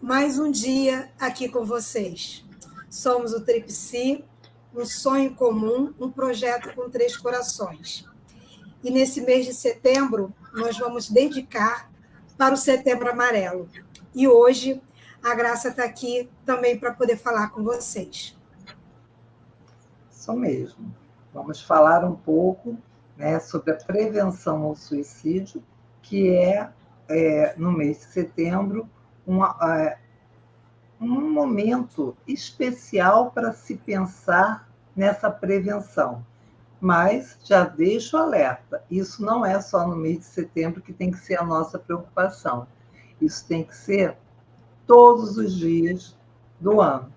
Mais um dia aqui com vocês. Somos o Tripsi, um sonho comum, um projeto com 3 corações. E nesse mês de setembro, nós vamos dedicar para o Setembro Amarelo. E hoje, a Graça está aqui também para poder falar com vocês. Isso mesmo. Vamos falar um pouco, né, sobre a prevenção ao suicídio, que no mês de setembro, um momento especial para se pensar nessa prevenção. Mas já deixo o alerta, isso não é só no mês de setembro que tem que ser a nossa preocupação. Isso tem que ser todos os dias do ano.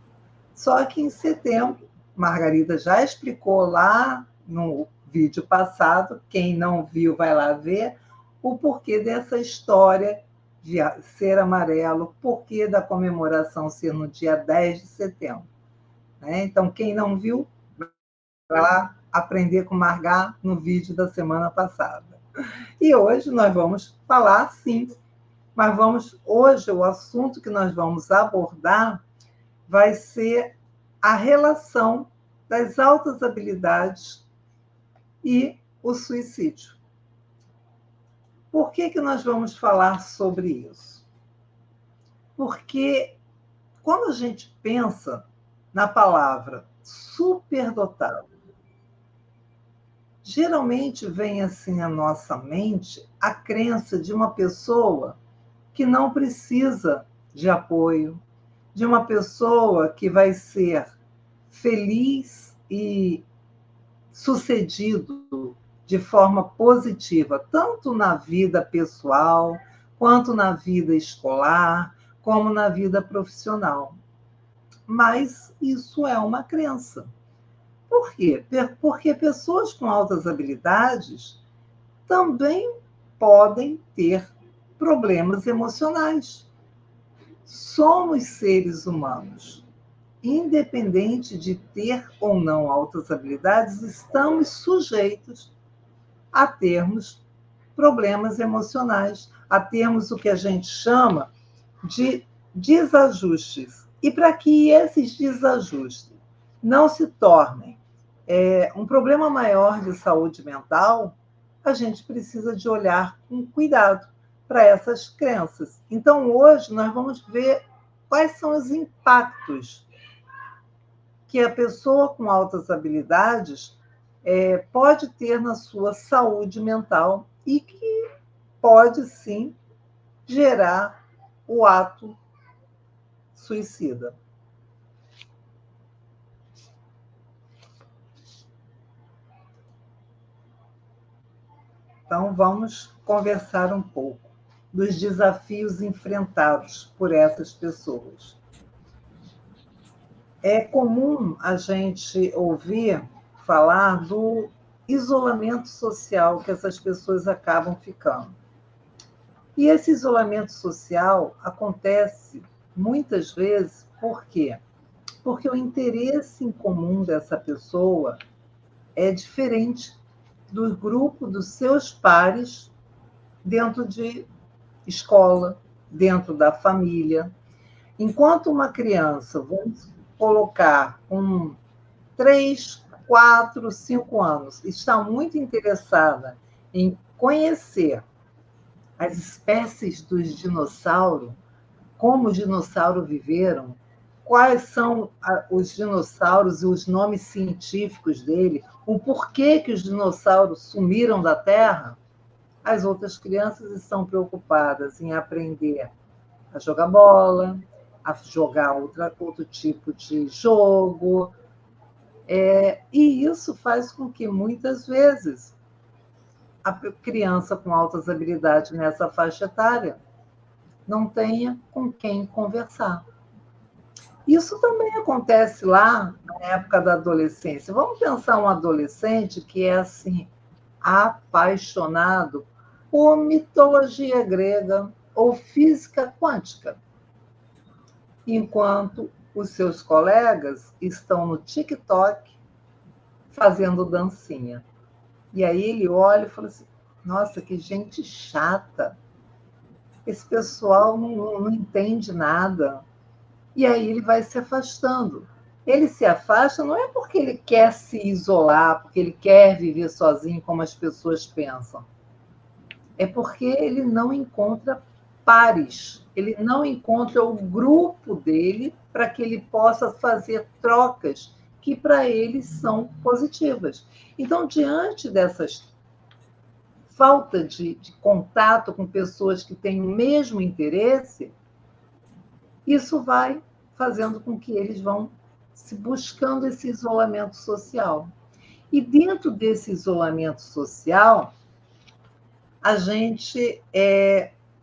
Só que em setembro, Margarida já explicou lá no vídeo passado, quem não viu vai lá ver, o porquê dessa história de ser amarelo, o porquê da comemoração ser no dia 10 de setembro. Então, quem não viu, vai lá aprender com Margar no vídeo da semana passada. E hoje nós vamos falar, sim, mas hoje o assunto que nós vamos abordar vai ser a relação das altas habilidades e o suicídio. Por que nós vamos falar sobre isso? Porque quando a gente pensa na palavra superdotado, geralmente vem assim à nossa mente a crença de uma pessoa que não precisa de apoio, de uma pessoa que vai ser feliz e sucedido de forma positiva, tanto na vida pessoal, quanto na vida escolar, como na vida profissional. Mas isso é uma crença. Por quê? Porque pessoas com altas habilidades também podem ter problemas emocionais. Somos seres humanos. Independente de ter ou não altas habilidades, estamos sujeitos a termos problemas emocionais, a termos o que a gente chama de desajustes. E para que esses desajustes não se tornem um problema maior de saúde mental, a gente precisa de olhar com cuidado para essas crenças. Então, hoje, nós vamos ver quais são os impactos que a pessoa com altas habilidades pode ter na sua saúde mental e que pode, sim, gerar o ato suicida. Então, vamos conversar um pouco dos desafios enfrentados por essas pessoas. É comum a gente ouvir falar do isolamento social que essas pessoas acabam ficando. E esse isolamento social acontece muitas vezes por quê? Porque o interesse em comum dessa pessoa é diferente do grupo dos seus pares dentro de escola, dentro da família. Enquanto uma criança, vamos colocar com 3, 4, 5 anos, está muito interessada em conhecer as espécies dos dinossauros, como os dinossauros viveram, quais são os dinossauros e os nomes científicos dele, o porquê que os dinossauros sumiram da Terra, as outras crianças estão preocupadas em aprender a jogar bola, a jogar outro tipo de jogo. E isso faz com que, muitas vezes, a criança com altas habilidades nessa faixa etária não tenha com quem conversar. Isso também acontece lá na época da adolescência. Vamos pensar um adolescente que é assim, apaixonado por mitologia grega ou física quântica, enquanto os seus colegas estão no TikTok fazendo dancinha. E aí ele olha e fala assim, nossa, que gente chata. esse pessoal não entende nada. E aí ele vai se afastando. Ele se afasta não é porque ele quer se isolar, porque ele quer viver sozinho, como as pessoas pensam. É porque ele não encontra pares, ele não encontra o grupo dele para que ele possa fazer trocas que para ele são positivas. Então, diante dessas falta de contato com pessoas que têm o mesmo interesse, isso vai fazendo com que eles vão se buscando esse isolamento social. E dentro desse isolamento social, a gente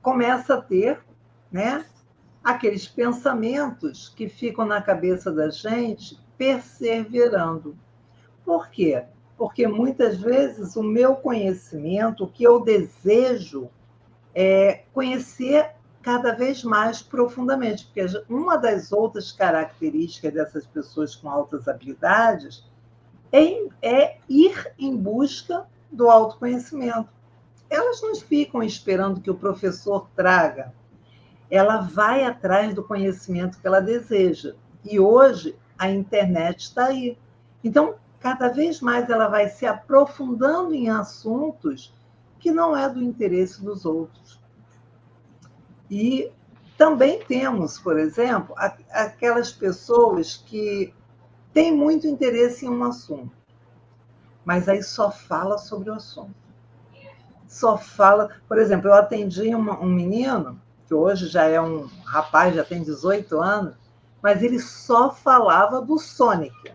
começa a ter, né, aqueles pensamentos que ficam na cabeça da gente perseverando. Por quê? Porque muitas vezes o meu conhecimento, o que eu desejo é conhecer cada vez mais profundamente, porque uma das outras características dessas pessoas com altas habilidades é ir em busca do autoconhecimento. Elas não ficam esperando que o professor traga, ela vai atrás do conhecimento que ela deseja. E hoje a internet está aí. Então, cada vez mais ela vai se aprofundando em assuntos que não é do interesse dos outros. E também temos, por exemplo, aquelas pessoas que têm muito interesse em um assunto, mas aí só fala sobre o assunto. Só fala... Por exemplo, eu atendi um menino, que hoje já é um rapaz, já tem 18 anos, mas ele só falava do Sonic.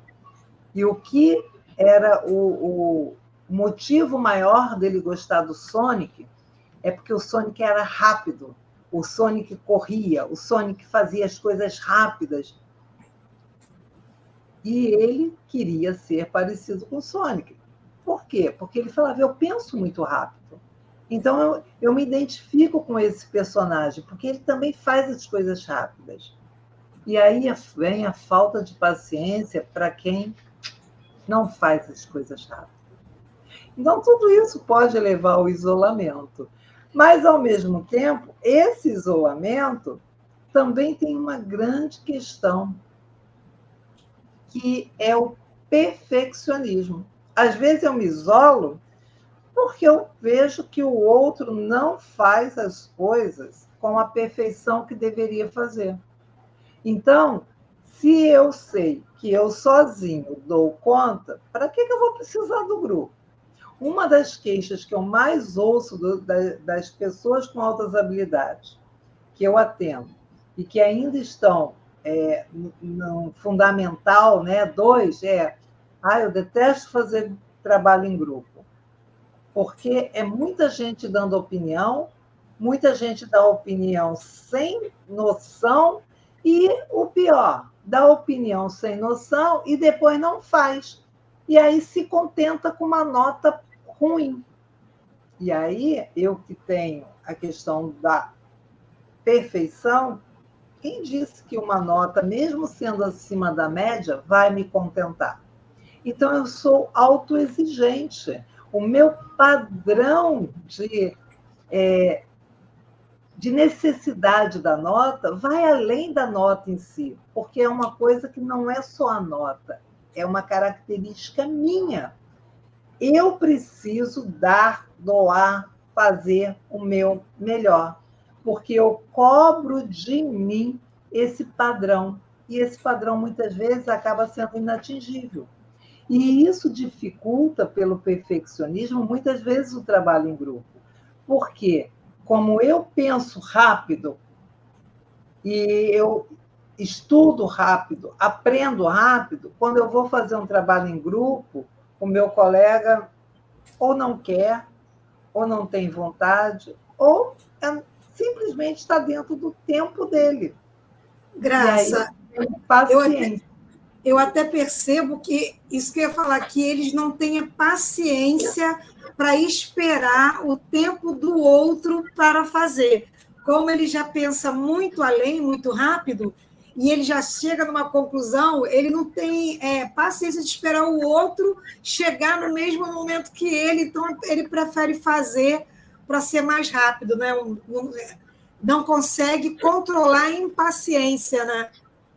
E o que era o motivo maior dele gostar do Sonic é porque o Sonic era rápido, o Sonic corria, o Sonic fazia as coisas rápidas. E ele queria ser parecido com o Sonic. Por quê? Porque ele falava, eu penso muito rápido. Então, eu me identifico com esse personagem, porque ele também faz as coisas rápidas. E aí vem a falta de paciência para quem não faz as coisas rápidas. Então, tudo isso pode levar ao isolamento. Mas, ao mesmo tempo, esse isolamento também tem uma grande questão, que é o perfeccionismo. Às vezes eu me isolo porque eu vejo que o outro não faz as coisas com a perfeição que deveria fazer. Então, se eu sei que eu sozinho dou conta, para que eu vou precisar do grupo? Uma das queixas que eu mais ouço das pessoas com altas habilidades, que eu atendo, e que ainda estão no fundamental, né, 2, eu detesto fazer trabalho em grupo. Porque é muita gente dando opinião, muita gente dá opinião sem noção, e o pior, dá opinião sem noção e depois não faz. E aí se contenta com uma nota ruim. E aí, eu que tenho a questão da perfeição, quem disse que uma nota, mesmo sendo acima da média, vai me contentar? Então, eu sou autoexigente. O meu padrão de necessidade da nota vai além da nota em si, porque é uma coisa que não é só a nota, é uma característica minha. Eu preciso doar, fazer o meu melhor, porque eu cobro de mim esse padrão, e esse padrão muitas vezes acaba sendo inatingível. E isso dificulta, pelo perfeccionismo, muitas vezes o trabalho em grupo. Porque, como eu penso rápido, e eu estudo rápido, aprendo rápido, quando eu vou fazer um trabalho em grupo, o meu colega ou não quer, ou não tem vontade, ou simplesmente está dentro do tempo dele. Graça, e aí, paciência. Eu até percebo que, isso que eu ia falar, que eles não têm paciência para esperar o tempo do outro para fazer. Como ele já pensa muito além, muito rápido, e ele já chega numa conclusão, ele não tem paciência de esperar o outro chegar no mesmo momento que ele, então ele prefere fazer para ser mais rápido, né? não consegue controlar a impaciência, né?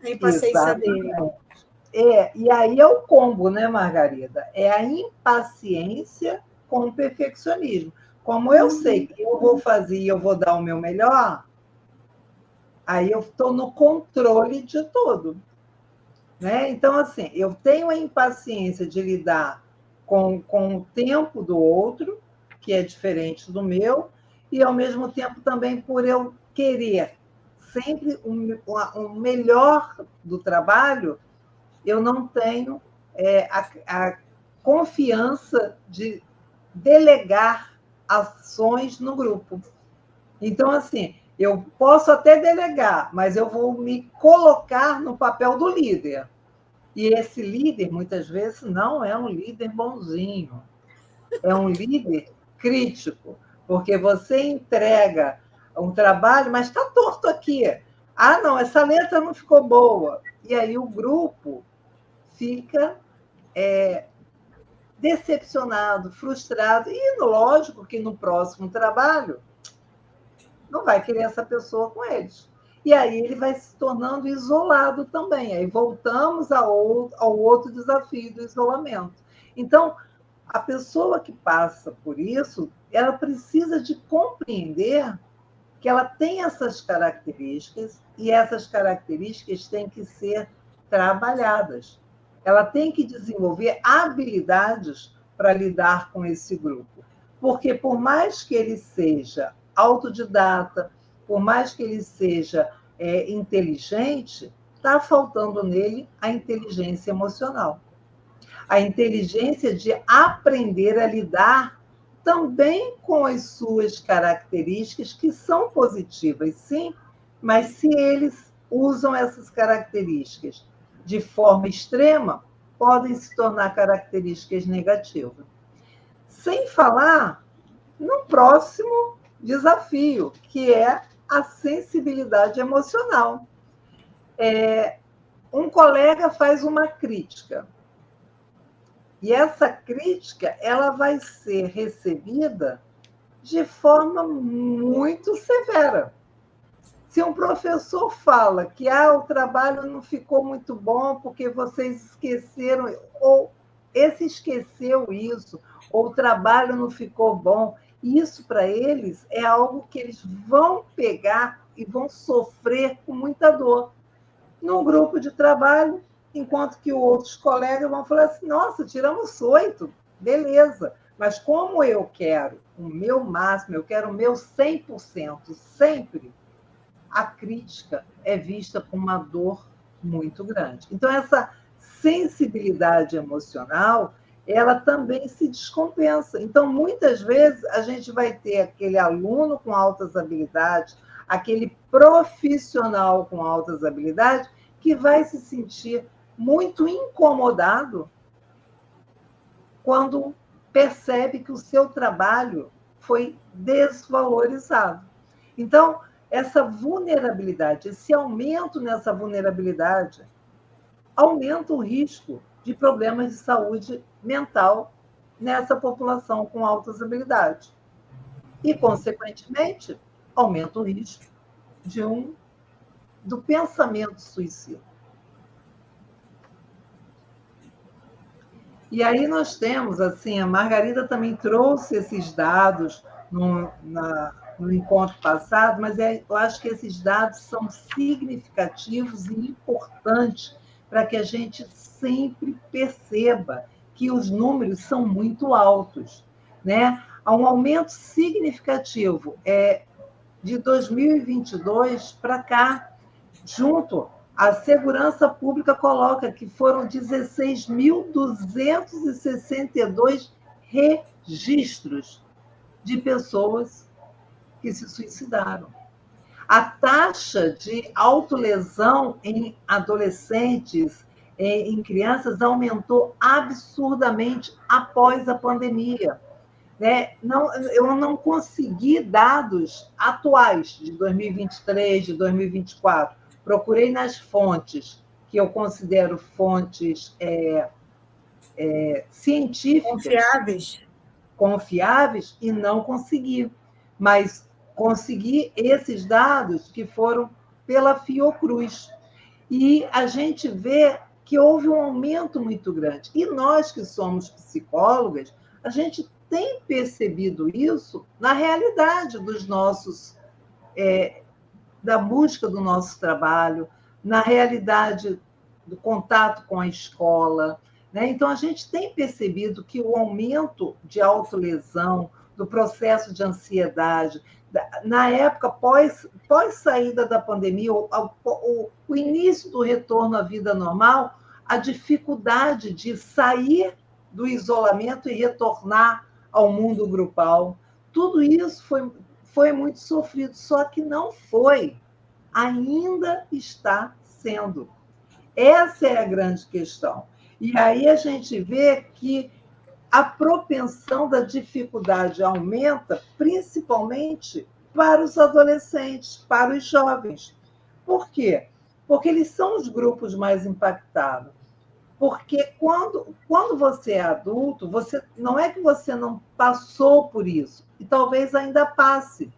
A impaciência dele. E aí é o combo, né, Margarida? É a impaciência com o perfeccionismo. Como eu sei que eu vou fazer e eu vou dar o meu melhor, aí eu estou no controle de tudo. Né? Então, assim, eu tenho a impaciência de lidar com o tempo do outro, que é diferente do meu, e, ao mesmo tempo, também por eu querer sempre o melhor do trabalho, eu não tenho a confiança de delegar ações no grupo. Então, assim, eu posso até delegar, mas eu vou me colocar no papel do líder. E esse líder, muitas vezes, não é um líder bonzinho, é um líder crítico, porque você entrega um trabalho, mas está torto aqui. Ah, não, essa letra não ficou boa. E aí o grupo fica decepcionado, frustrado, e lógico que no próximo trabalho não vai querer essa pessoa com eles. E aí ele vai se tornando isolado também. Aí voltamos ao outro desafio do isolamento. Então, a pessoa que passa por isso, ela precisa de compreender que ela tem essas características e essas características têm que ser trabalhadas. Ela tem que desenvolver habilidades para lidar com esse grupo. Porque, por mais que ele seja autodidata, por mais que ele seja inteligente, está faltando nele a inteligência emocional. A inteligência de aprender a lidar também com as suas características, que são positivas, sim, mas se eles usam essas características de forma extrema, podem se tornar características negativas. Sem falar no próximo desafio, que é a sensibilidade emocional. Um colega faz uma crítica, e essa crítica ela vai ser recebida de forma muito severa. Se um professor fala que o trabalho não ficou muito bom porque vocês esqueceram, ou esse esqueceu isso, ou o trabalho não ficou bom, isso para eles é algo que eles vão pegar e vão sofrer com muita dor. Num grupo de trabalho, enquanto que outros colegas vão falar assim, nossa, tiramos 8, beleza, mas como eu quero o meu máximo, eu quero o meu 100%, sempre, a crítica é vista com uma dor muito grande. Então, essa sensibilidade emocional, ela também se descompensa. Então, muitas vezes, a gente vai ter aquele aluno com altas habilidades, aquele profissional com altas habilidades, que vai se sentir muito incomodado quando percebe que o seu trabalho foi desvalorizado. Então, essa vulnerabilidade, esse aumento nessa vulnerabilidade, aumenta o risco de problemas de saúde mental nessa população com altas habilidades. E, consequentemente, aumenta o risco do pensamento suicida. E aí nós temos, assim, a Margarida também trouxe esses dados no encontro passado, mas eu acho que esses dados são significativos e importantes para que a gente sempre perceba que os números são muito altos, né? Há um aumento significativo de 2022 para cá, junto. A segurança pública coloca que foram 16.262 registros de pessoas que se suicidaram. A taxa de autolesão em adolescentes, em crianças, aumentou absurdamente após a pandemia. Né? Eu não consegui dados atuais de 2023, de 2024. Procurei nas fontes, que eu considero fontes científicas, confiáveis, e não consegui. Mas consegui esses dados que foram pela Fiocruz. E a gente vê que houve um aumento muito grande. E nós que somos psicólogas, a gente tem percebido isso na realidade dos nossos, da busca do nosso trabalho, na realidade do contato com a escola, né? Então, a gente tem percebido que o aumento de autolesão, do processo de ansiedade, na época pós-saída da pandemia, o início do retorno à vida normal, a dificuldade de sair do isolamento e retornar ao mundo grupal, tudo isso foi muito sofrido, só que não foi, ainda está sendo. Essa é a grande questão. E aí a gente vê que a propensão da dificuldade aumenta, principalmente para os adolescentes, para os jovens. Por quê? Porque eles são os grupos mais impactados. Porque quando você é adulto, não é que você não passou por isso, e talvez ainda passe,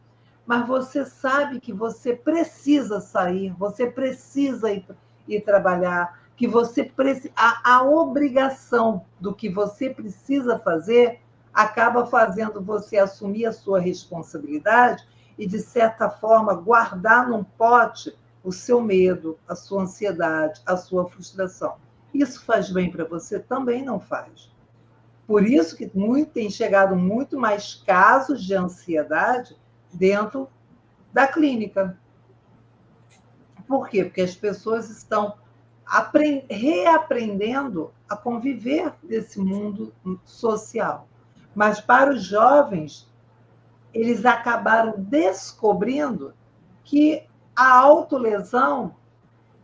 mas você sabe que você precisa sair, você precisa ir trabalhar, que você a obrigação do que você precisa fazer acaba fazendo você assumir a sua responsabilidade e, de certa forma, guardar num pote o seu medo, a sua ansiedade, a sua frustração. Isso faz bem para você? Também não faz. Por isso que tem chegado muito mais casos de ansiedade dentro da clínica. Por quê? Porque as pessoas estão reaprendendo a conviver nesse mundo social. Mas para os jovens, eles acabaram descobrindo que a autolesão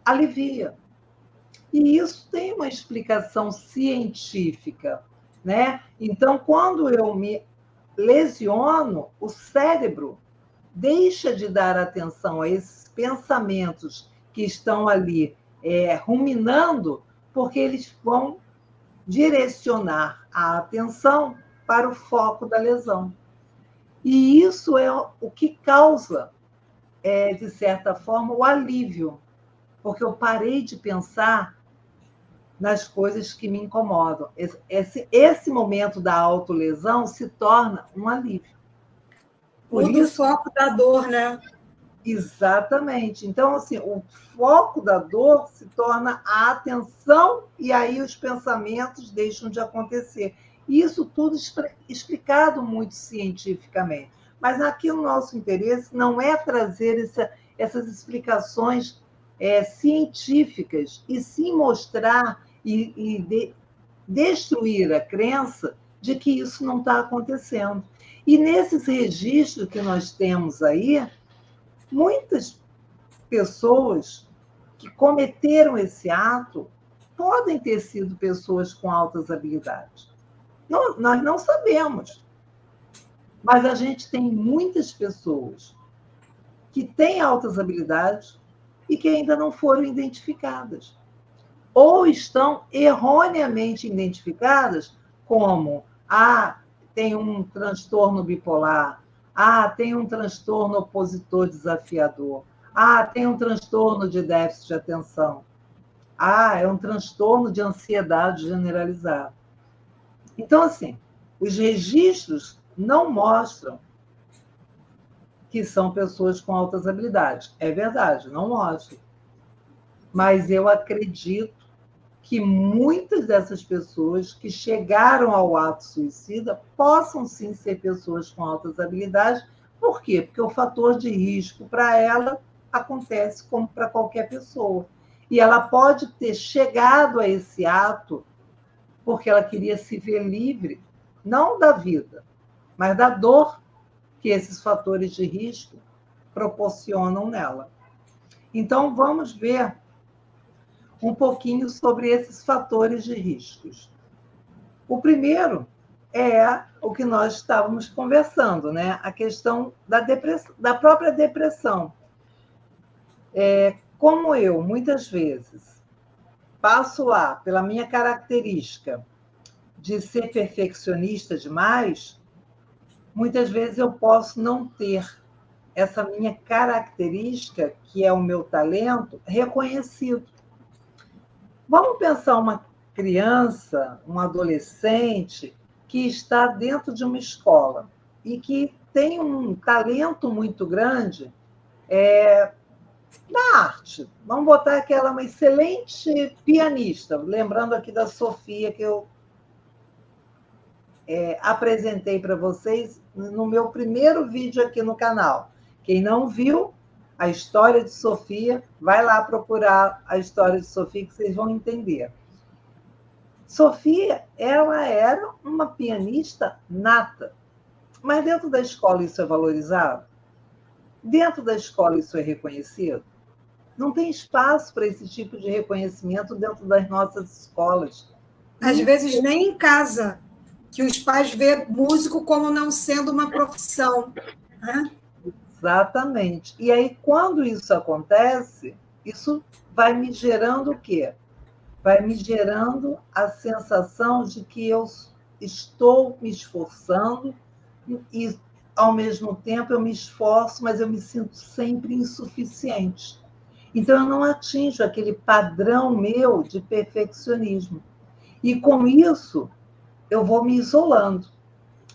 alivia. E isso tem uma explicação científica, né? Então, quando eu me lesiono, o cérebro deixa de dar atenção a esses pensamentos que estão ali ruminando, porque eles vão direcionar a atenção para o foco da lesão. E isso é o que causa, de certa forma, o alívio, porque eu parei de pensar nas coisas que me incomodam. Esse momento da autolesão se torna um alívio. Muda o foco da dor, né? Exatamente. Então, assim, o foco da dor se torna a atenção e aí os pensamentos deixam de acontecer. Isso tudo explicado muito cientificamente. Mas aqui o nosso interesse não é trazer essas explicações científicas, e sim mostrar e destruir a crença de que isso não está acontecendo. E nesses registros que nós temos aí, muitas pessoas que cometeram esse ato podem ter sido pessoas com altas habilidades. Nós não sabemos, mas a gente tem muitas pessoas que têm altas habilidades e que ainda não foram identificadas. Ou estão erroneamente identificadas como tem um transtorno bipolar, tem um transtorno opositor desafiador, tem um transtorno de déficit de atenção, é um transtorno de ansiedade generalizada. Então, assim, os registros não mostram que são pessoas com altas habilidades. É verdade, não mostram. Mas eu acredito que muitas dessas pessoas que chegaram ao ato suicida possam sim ser pessoas com altas habilidades. Por quê? Porque o fator de risco para ela acontece como para qualquer pessoa. E ela pode ter chegado a esse ato porque ela queria se ver livre, não da vida, mas da dor que esses fatores de risco proporcionam nela. Então, vamos ver um pouquinho sobre esses fatores de riscos. O primeiro é o que nós estávamos conversando, né? A questão da própria depressão. Como eu, muitas vezes, passo lá pela minha característica de ser perfeccionista demais, muitas vezes eu posso não ter essa minha característica, que é o meu talento, reconhecido. Vamos pensar uma criança, um adolescente que está dentro de uma escola e que tem um talento muito grande na arte. Vamos botar que ela é uma excelente pianista, lembrando aqui da Sofia, que eu apresentei para vocês no meu primeiro vídeo aqui no canal. Quem não viu a história de Sofia, vai lá procurar a história de Sofia, que vocês vão entender. Sofia, ela era uma pianista nata, mas dentro da escola isso é valorizado? Dentro da escola isso é reconhecido? Não tem espaço para esse tipo de reconhecimento dentro das nossas escolas. Às vezes nem em casa, que os pais vê músico como não sendo uma profissão, né? Exatamente. E aí, quando isso acontece, isso vai me gerando o quê? Vai me gerando a sensação de que eu estou me esforçando e, ao mesmo tempo, eu me esforço, mas eu me sinto sempre insuficiente. Então, eu não atinjo aquele padrão meu de perfeccionismo. E, com isso, eu vou me isolando.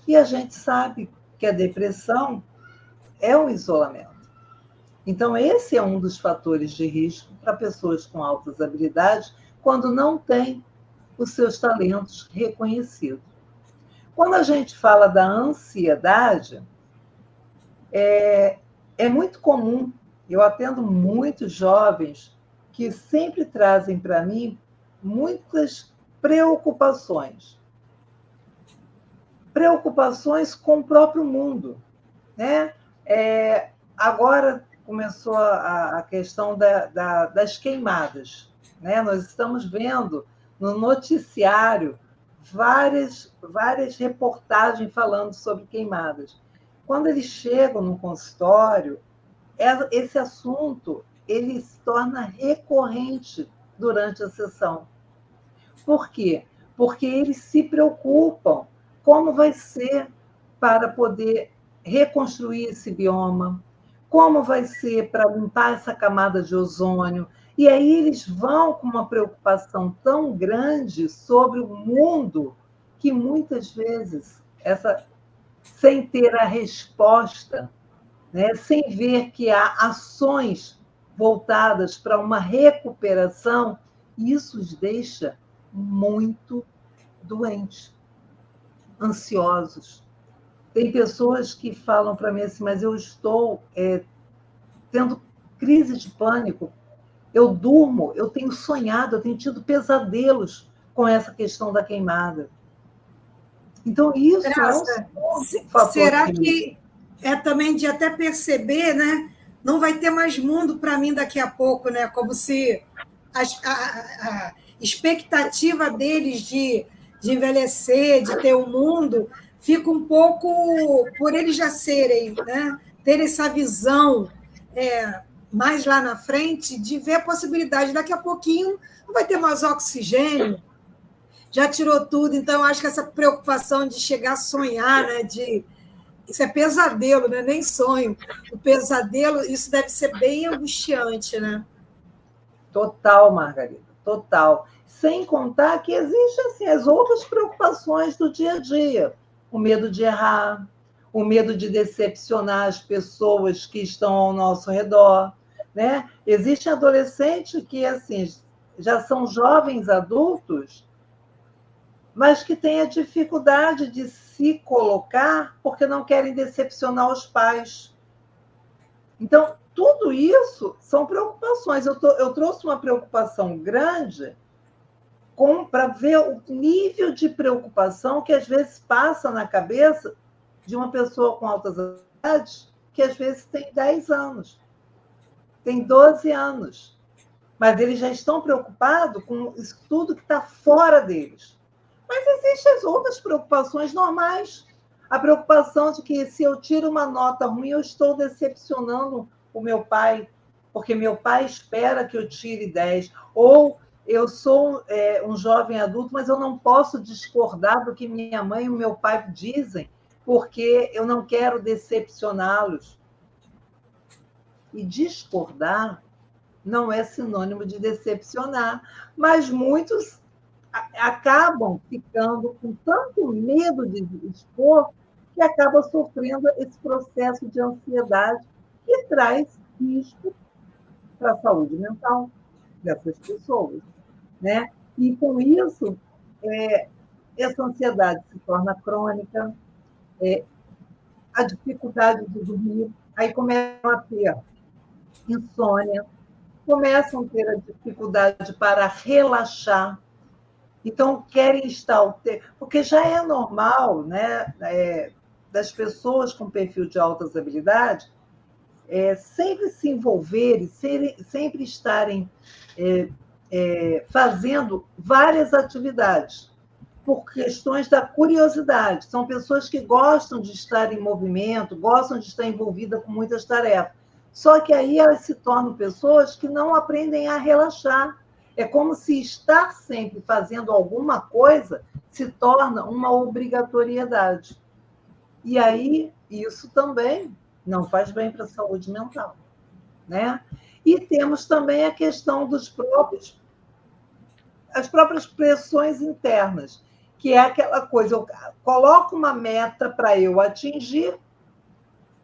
E a gente sabe que a depressão é um isolamento. Então, esse é um dos fatores de risco para pessoas com altas habilidades quando não têm os seus talentos reconhecidos. Quando a gente fala da ansiedade, é muito comum, eu atendo muitos jovens que sempre trazem para mim muitas preocupações. Preocupações com o próprio mundo, né? Agora começou a questão das queimadas, né? Nós estamos vendo no noticiário várias reportagens falando sobre queimadas. Quando eles chegam no consultório, esse assunto ele se torna recorrente durante a sessão. Por quê? Porque eles se preocupam como vai ser para poder reconstruir esse bioma, como vai ser para limpar essa camada de ozônio. E aí eles vão com uma preocupação tão grande sobre o mundo que muitas vezes, sem ter a resposta, né, sem ver que há ações voltadas para uma recuperação, isso os deixa muito doentes, ansiosos. Tem pessoas que falam para mim assim, mas eu estou tendo crise de pânico, eu durmo, eu tenho sonhado, eu tenho tido pesadelos com essa questão da queimada. Então, isso Graça, será que é também de até perceber, né? Não vai ter mais mundo para mim daqui a pouco, né? Como se a expectativa deles de envelhecer, de ter um mundo, fica um pouco, por eles já serem, né? Ter essa visão mais lá na frente, de ver a possibilidade. Daqui a pouquinho não vai ter mais oxigênio, já tirou tudo. Então, eu acho que essa preocupação de chegar a sonhar, né? Isso é pesadelo, né? Nem sonho. O pesadelo, isso deve ser bem angustiante, né? Total, Margarida, total. Sem contar que existem assim, as outras preocupações do dia a dia. O medo de errar, o medo de decepcionar as pessoas que estão ao nosso redor, né? Existem adolescentes que assim, já são jovens adultos, mas que têm a dificuldade de se colocar porque não querem decepcionar os pais. Então, tudo isso são preocupações. Eu trouxe uma preocupação grande para ver o nível de preocupação que às vezes passa na cabeça de uma pessoa com altas habilidades, que às vezes tem 10 anos, tem 12 anos, mas eles já estão preocupados com isso tudo que está fora deles. Mas existem as outras preocupações normais. A preocupação de que se eu tiro uma nota ruim, eu estou decepcionando o meu pai, porque meu pai espera que eu tire 10. Ou eu sou um jovem adulto, mas eu não posso discordar do que minha mãe e o meu pai dizem, porque eu não quero decepcioná-los. E discordar não é sinônimo de decepcionar, mas muitos acabam ficando com tanto medo de expor que acaba sofrendo esse processo de ansiedade que traz risco para a saúde mental dessas pessoas, né? E com isso, essa ansiedade se torna crônica, a dificuldade de dormir, aí começam a ter insônia, começam a ter a dificuldade para relaxar, então querem estar porque já é normal, né, das pessoas com perfil de altas habilidades sempre se envolverem, sempre estarem fazendo várias atividades por questões da curiosidade. São pessoas que gostam de estar em movimento, gostam de estar envolvidas com muitas tarefas. Só que aí elas se tornam pessoas que não aprendem a relaxar. É como se estar sempre fazendo alguma coisa se torna uma obrigatoriedade. E aí, isso também não faz bem para a saúde mental, né? E temos também a questão as próprias pressões internas, que é aquela coisa, eu coloco uma meta para eu atingir,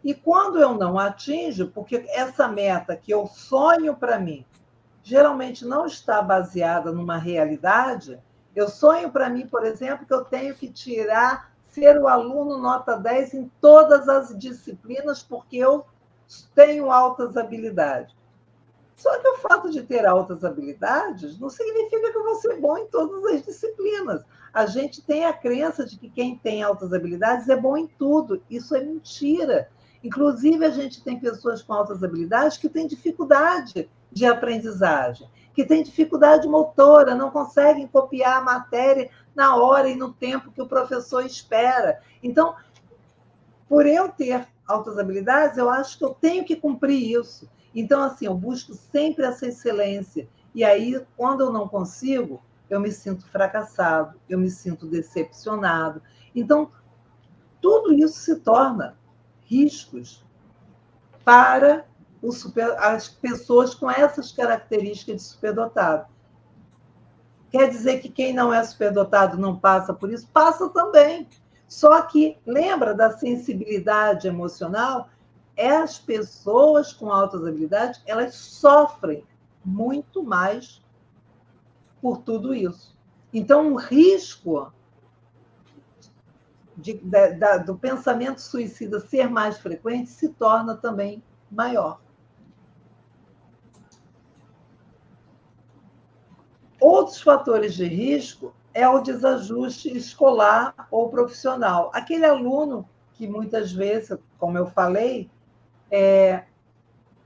e quando eu não atinjo, porque essa meta que eu sonho para mim, geralmente não está baseada numa realidade, eu sonho para mim, por exemplo, que eu tenho que ser o aluno nota 10 em todas as disciplinas, porque eu tenho altas habilidades. Só que o fato de ter altas habilidades não significa que eu vou ser bom em todas as disciplinas. A gente tem a crença de que quem tem altas habilidades é bom em tudo. Isso é mentira. Inclusive, a gente tem pessoas com altas habilidades que têm dificuldade de aprendizagem, que têm dificuldade motora, não conseguem copiar a matéria na hora e no tempo que o professor espera. Então, por eu ter altas habilidades, eu acho que eu tenho que cumprir isso. Então, assim, eu busco sempre essa excelência. E aí, quando eu não consigo, eu me sinto fracassado, eu me sinto decepcionado. Então, tudo isso se torna riscos para as pessoas com essas características de superdotado. Quer dizer que quem não é superdotado não passa por isso? Passa também. Só que, lembra da sensibilidade emocional? As pessoas com altas habilidades, elas sofrem muito mais por tudo isso. Então, o risco do pensamento suicida ser mais frequente se torna também maior. Outros fatores de risco é o desajuste escolar ou profissional. Aquele aluno que muitas vezes, como eu falei,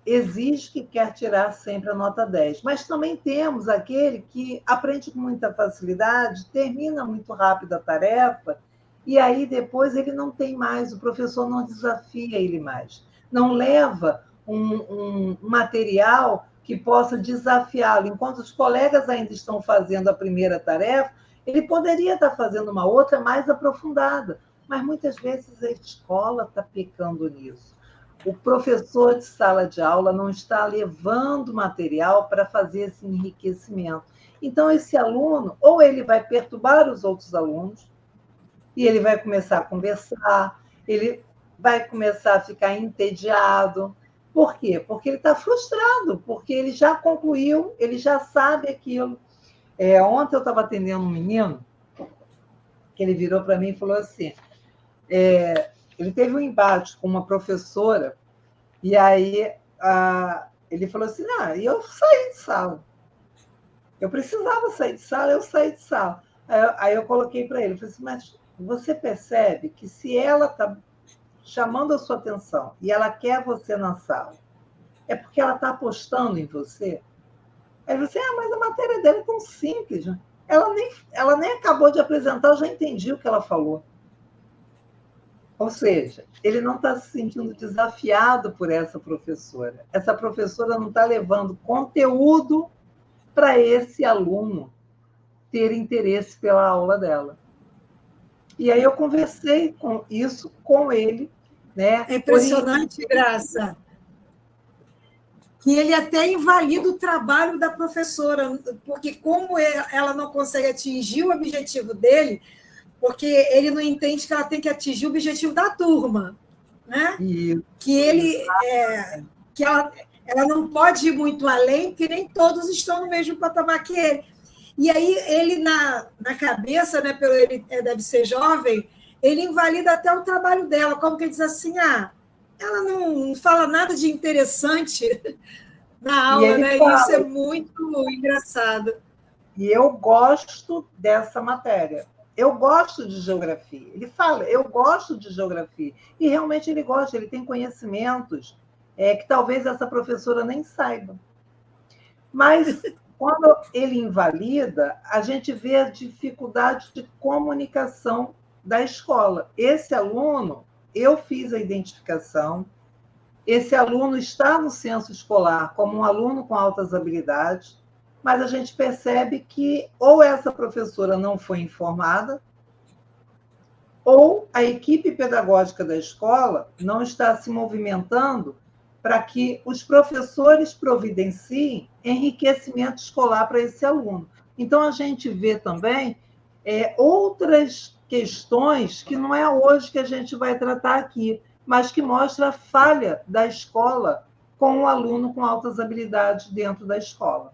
exige que quer tirar sempre a nota 10. Mas também temos aquele que aprende com muita facilidade, termina muito rápido a tarefa, e aí depois ele não tem mais, o professor não desafia ele mais. Não leva um material que possa desafiá-lo. Enquanto os colegas ainda estão fazendo a primeira tarefa, ele poderia estar fazendo uma outra mais aprofundada. Mas muitas vezes a escola está pecando nisso. O professor de sala de aula não está levando material para fazer esse enriquecimento. Então, esse aluno, ou ele vai perturbar os outros alunos, e ele vai começar a conversar, ele vai começar a ficar entediado. Por quê? Porque ele está frustrado, porque ele já concluiu, ele já sabe aquilo. Ontem eu estava atendendo um menino, que ele virou para mim e falou assim, ele teve um embate com uma professora, e aí ele falou assim, e eu saí de sala. Eu precisava sair de sala, eu saí de sala. Aí eu coloquei para ele, falei assim, mas você percebe que se ela está chamando a sua atenção e ela quer você na sala, é porque ela está apostando em você? Aí você, mas a matéria dela é tão simples. Né? Ela nem acabou de apresentar, eu já entendi o que ela falou. Ou seja, ele não está se sentindo desafiado por essa professora. Essa professora não está levando conteúdo para esse aluno ter interesse pela aula dela. E aí eu conversei isso com ele. Né? É impressionante, Graça. que ele até invalida o trabalho da professora, porque como ela não consegue atingir o objetivo dele, porque ele não entende que ela tem que atingir o objetivo da turma, né? Isso, Que que ela não pode ir muito além, porque nem todos estão no mesmo patamar que ele. E aí ele, na cabeça, né, pelo ele deve ser jovem, ele invalida até o trabalho dela, como que ele diz assim, ela não fala nada de interessante na e aula, ele né? E isso é fala, muito engraçado. e eu gosto dessa matéria. Eu gosto de geografia. Ele fala, eu gosto de geografia. E realmente ele gosta, ele tem conhecimentos que talvez essa professora nem saiba. Mas quando ele invalida, a gente vê a dificuldade de comunicação da escola. Esse aluno, eu fiz a identificação, esse aluno está no censo escolar como um aluno com altas habilidades, mas a gente percebe que ou essa professora não foi informada, ou a equipe pedagógica da escola não está se movimentando para que os professores providenciem enriquecimento escolar para esse aluno. Então, a gente vê também outras questões que não é hoje que a gente vai tratar aqui, mas que mostra a falha da escola com o aluno com altas habilidades dentro da escola.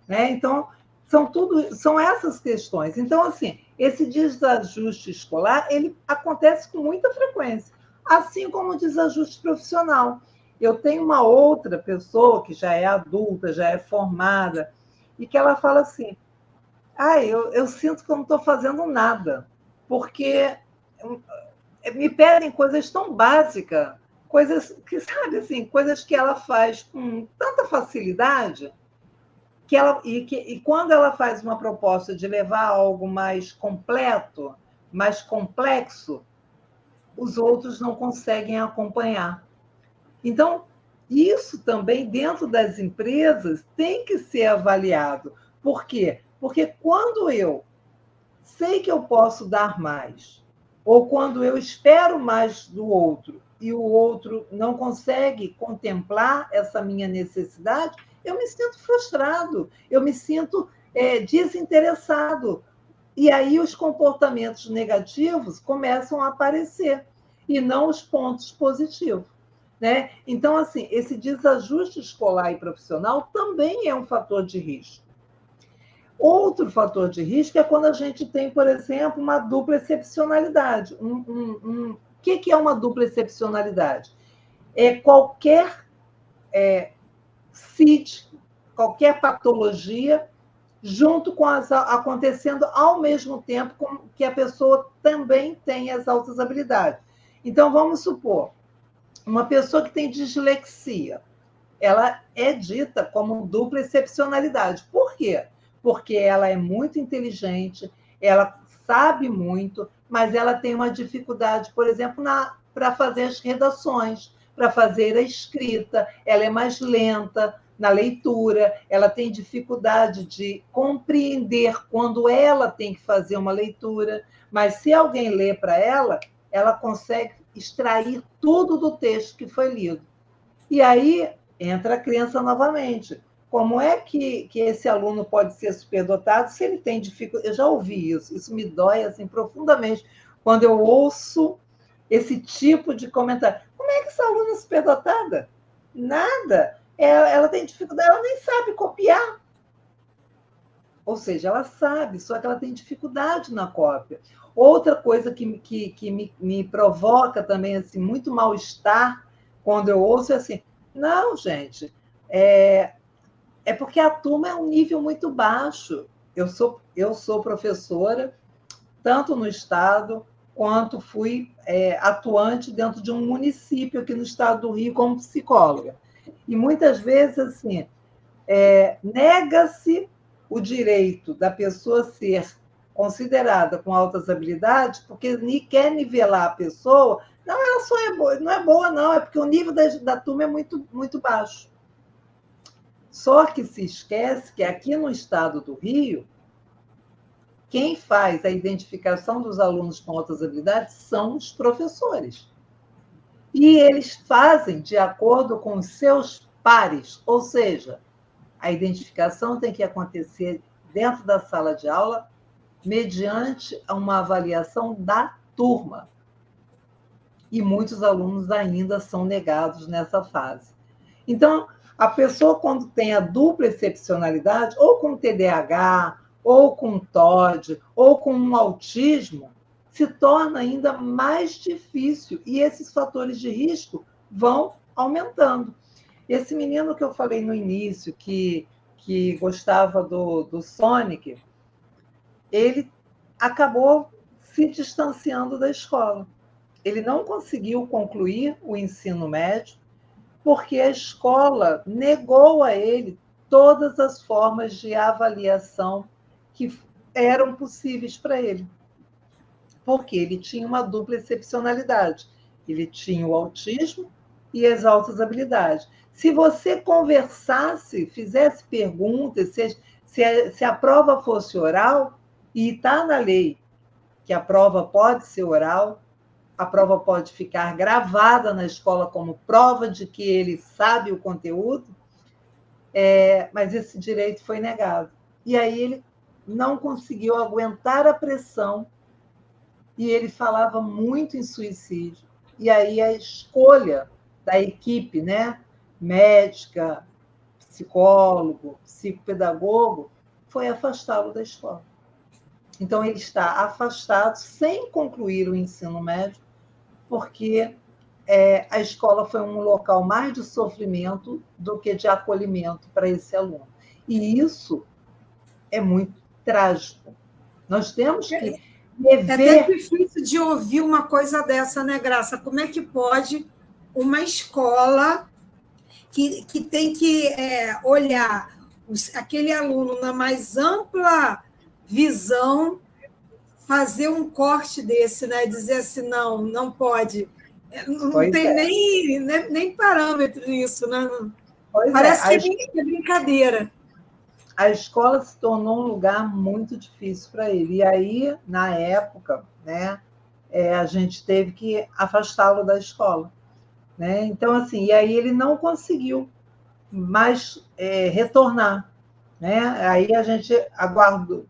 Né? Então, são essas questões. Então, assim, esse desajuste escolar ele acontece com muita frequência, assim como o desajuste profissional. Eu tenho uma outra pessoa que já é adulta, já é formada, e que ela fala assim, eu sinto que eu não estou fazendo nada, porque me pedem coisas tão básicas, coisas que, sabe, assim, coisas que ela faz com tanta facilidade, e quando ela faz uma proposta de levar algo mais completo, mais complexo, os outros não conseguem acompanhar. Então, isso também, dentro das empresas, tem que ser avaliado. Por quê? Porque quando eu sei que eu posso dar mais, ou quando eu espero mais do outro e o outro não consegue contemplar essa minha necessidade, eu me sinto frustrado, eu me sinto desinteressado. E aí os comportamentos negativos começam a aparecer, e não os pontos positivos. Né? Então, assim, esse desajuste escolar e profissional também é um fator de risco. Outro fator de risco é quando a gente tem, por exemplo, uma dupla excepcionalidade. O que é uma dupla excepcionalidade? É qualquer CID, qualquer patologia, junto com acontecendo ao mesmo tempo com que a pessoa também tem as altas habilidades. Então, vamos supor, uma pessoa que tem dislexia, ela é dita como dupla excepcionalidade. Por quê? Porque ela é muito inteligente, ela sabe muito, mas ela tem uma dificuldade, por exemplo, para fazer as redações, para fazer a escrita, ela é mais lenta na leitura, ela tem dificuldade de compreender quando ela tem que fazer uma leitura, mas se alguém lê para ela, ela consegue extrair tudo do texto que foi lido. E aí entra a crença novamente. Como é que esse aluno pode ser superdotado se ele tem dificuldade? Eu já ouvi isso me dói assim, profundamente, quando eu ouço esse tipo de comentário. Como é que essa aluna é superdotada? Nada. Ela tem dificuldade, ela nem sabe copiar. Ou seja, ela sabe, só que ela tem dificuldade na cópia. Outra coisa que me provoca também assim, muito mal-estar quando eu ouço é assim, não, gente, é porque a turma é um nível muito baixo. Eu sou professora, tanto no Estado, quanto fui atuante dentro de um município aqui no Estado do Rio como psicóloga. E muitas vezes, assim, nega-se o direito da pessoa ser considerada com altas habilidades, porque quer nivelar a pessoa. Não, ela só é boa, não é boa, não, é porque o nível da turma é muito, muito baixo. Só que se esquece que aqui no estado do Rio, quem faz a identificação dos alunos com altas habilidades são os professores. E eles fazem de acordo com os seus pares, ou seja, a identificação tem que acontecer dentro da sala de aula, mediante uma avaliação da turma. E muitos alunos ainda são negados nessa fase. Então, a pessoa, quando tem a dupla excepcionalidade, ou com TDAH, ou com TOD, ou com um autismo, se torna ainda mais difícil e esses fatores de risco vão aumentando. Esse menino que eu falei no início, que gostava do Sonic, ele acabou se distanciando da escola. Ele não conseguiu concluir o ensino médio porque a escola negou a ele todas as formas de avaliação que eram possíveis para ele. Porque ele tinha uma dupla excepcionalidade. Ele tinha o autismo e as altas habilidades. Se você conversasse, fizesse perguntas, se a prova fosse oral, e está na lei que a prova pode ser oral, a prova pode ficar gravada na escola como prova de que ele sabe o conteúdo, mas esse direito foi negado. E aí ele não conseguiu aguentar a pressão e ele falava muito em suicídio. E aí a escolha da equipe, né, médica, psicólogo, psicopedagogo, foi afastá-lo da escola. Então, ele está afastado, sem concluir o ensino médio, porque a escola foi um local mais de sofrimento do que de acolhimento para esse aluno. E isso é muito trágico. Nós temos que rever... É até difícil de ouvir uma coisa dessa, né, Graça? Como é que pode uma escola que tem que olhar aquele aluno na mais ampla visão, fazer um corte desse, né? Dizer assim, não pode. Não tem nem parâmetro nisso, né? Parece que é brincadeira. A escola se tornou um lugar muito difícil para ele. E aí, na época, né, a gente teve que afastá-lo da escola. Né? Então, assim, e aí ele não conseguiu mais retornar. Né? Aí a gente aguardou.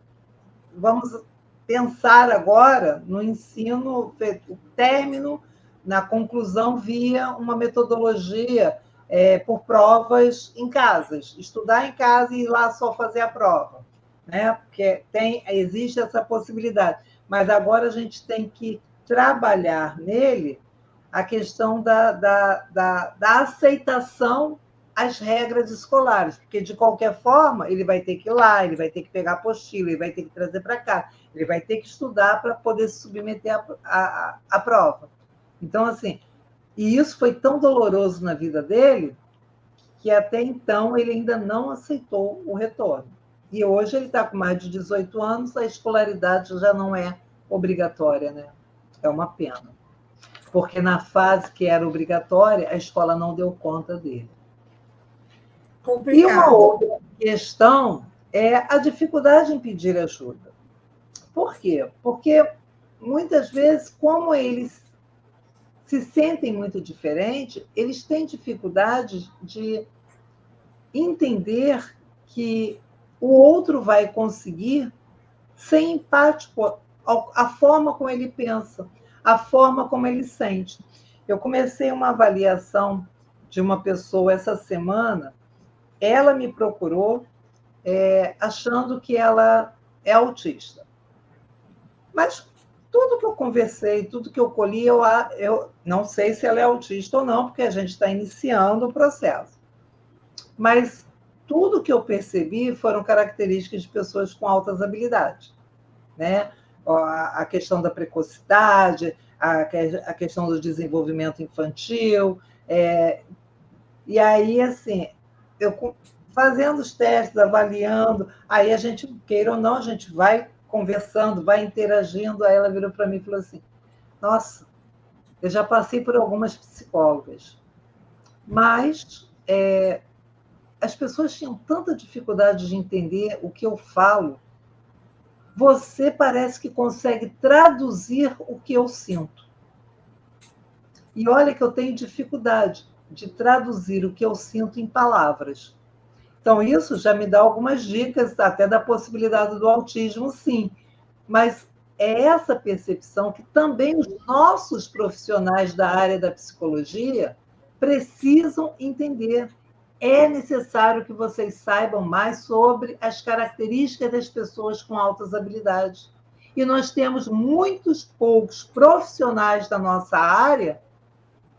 Vamos pensar agora no ensino, o término, na conclusão, via uma metodologia por provas em casas, estudar em casa e ir lá só fazer a prova, né? Porque existe essa possibilidade. Mas agora a gente tem que trabalhar nele a questão da aceitação às regras escolares, porque, de qualquer forma, ele vai ter que ir lá, ele vai ter que pegar a apostila, ele vai ter que trazer para cá, ele vai ter que estudar para poder se submeter à prova. Então, assim, e isso foi tão doloroso na vida dele que, até então, ele ainda não aceitou o retorno. E hoje ele está com mais de 18 anos, a escolaridade já não é obrigatória, né? É uma pena. Porque na fase que era obrigatória, a escola não deu conta dele. Complicado. E uma outra questão é a dificuldade em pedir ajuda. Por quê? Porque, muitas vezes, como eles se sentem muito diferentes, eles têm dificuldade de entender que o outro vai conseguir ser empático à forma como ele pensa, à forma como ele sente. Eu comecei uma avaliação de uma pessoa essa semana. Ela me procurou achando que ela é autista. Mas tudo que eu conversei, tudo que eu colhi, eu não sei se ela é autista ou não, porque a gente está iniciando o processo. Mas tudo que eu percebi foram características de pessoas com altas habilidades. Né? A questão da precocidade, a questão do desenvolvimento infantil. E aí, assim, eu fazendo os testes, avaliando, aí a gente, queira ou não, a gente vai conversando, vai interagindo. Aí ela virou para mim e falou assim: nossa, eu já passei por algumas psicólogas, mas as pessoas tinham tanta dificuldade de entender o que eu falo. Você parece que consegue traduzir o que eu sinto. E olha que eu tenho dificuldade. de traduzir o que eu sinto em palavras. Então, isso já me dá algumas dicas, até da possibilidade do autismo, sim. Mas é essa percepção que também os nossos profissionais da área da psicologia precisam entender. É necessário que vocês saibam mais sobre as características das pessoas com altas habilidades. E nós temos muitos poucos profissionais da nossa área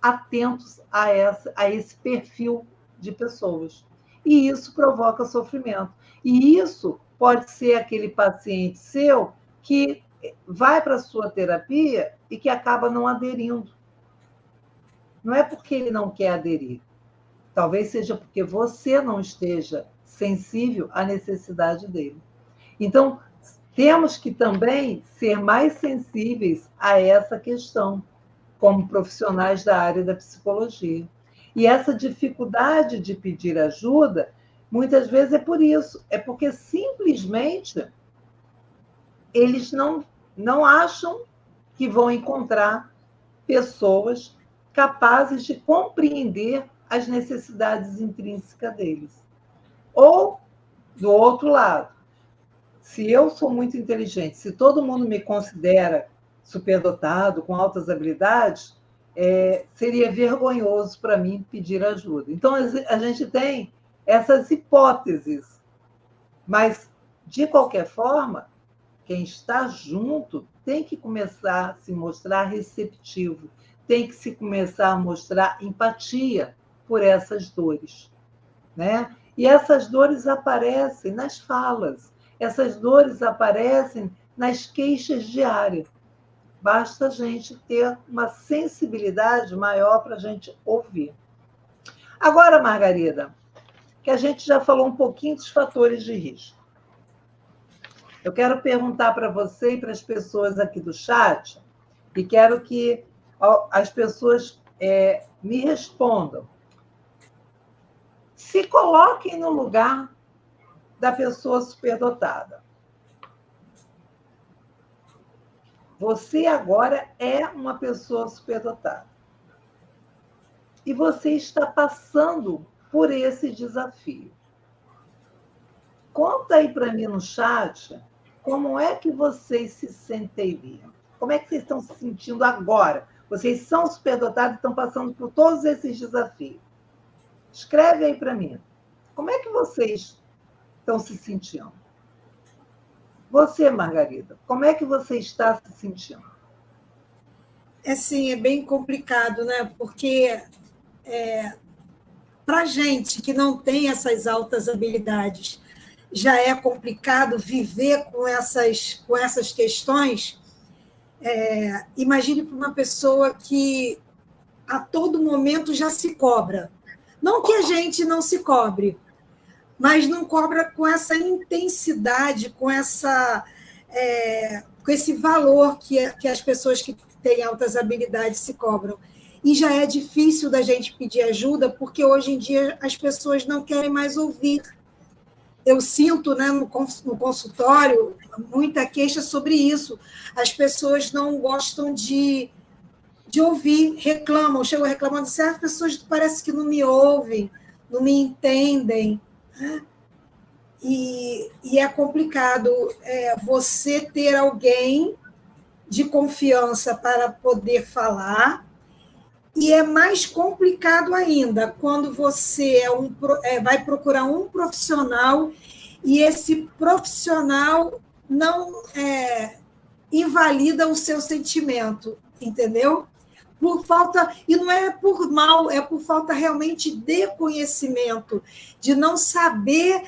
atentos a esse perfil de pessoas. E isso provoca sofrimento. E isso pode ser aquele paciente seu que vai para a sua terapia e que acaba não aderindo. Não é porque ele não quer aderir. Talvez seja porque você não esteja sensível à necessidade dele. Então, temos que também ser mais sensíveis a essa questão, como profissionais da área da psicologia. E essa dificuldade de pedir ajuda, muitas vezes é por isso, é porque simplesmente eles não acham que vão encontrar pessoas capazes de compreender as necessidades intrínsecas deles. Ou, do outro lado, se eu sou muito inteligente, se todo mundo me considera superdotado, com altas habilidades, seria vergonhoso para mim pedir ajuda. Então, a gente tem essas hipóteses, mas, de qualquer forma, quem está junto tem que começar a se mostrar receptivo, tem que se começar a mostrar empatia por essas dores, né? E essas dores aparecem nas falas, essas dores aparecem nas queixas diárias. Basta a gente ter uma sensibilidade maior para a gente ouvir. Agora, Margarida, que a gente já falou um pouquinho dos fatores de risco, eu quero perguntar para você e para as pessoas aqui do chat, e quero que as pessoas me respondam. Se coloquem no lugar da pessoa superdotada. Você agora é uma pessoa superdotada. E você está passando por esse desafio. Conta aí para mim no chat como é que vocês se sentiriam. Como é que vocês estão se sentindo agora? Vocês são superdotados e estão passando por todos esses desafios. Escreve aí para mim. Como é que vocês estão se sentindo? Você, Margarida, como é que você está se sentindo? Assim, é bem complicado, né? Porque para a gente que não tem essas altas habilidades, já é complicado viver com essas questões. Imagine para uma pessoa que a todo momento já se cobra. Não que a gente não se cobre, mas não cobra com essa intensidade, com esse valor que as pessoas que têm altas habilidades se cobram. E já é difícil da gente pedir ajuda, porque hoje em dia as pessoas não querem mais ouvir. Eu sinto, né, no consultório muita queixa sobre isso. As pessoas não gostam de ouvir, reclamam, chegam reclamando, as pessoas parece que não me ouvem, não me entendem. E é complicado você ter alguém de confiança para poder falar, e é mais complicado ainda quando você vai procurar um profissional e esse profissional não invalida o seu sentimento, entendeu? Por falta, e não é por mal, é por falta realmente de conhecimento, de não saber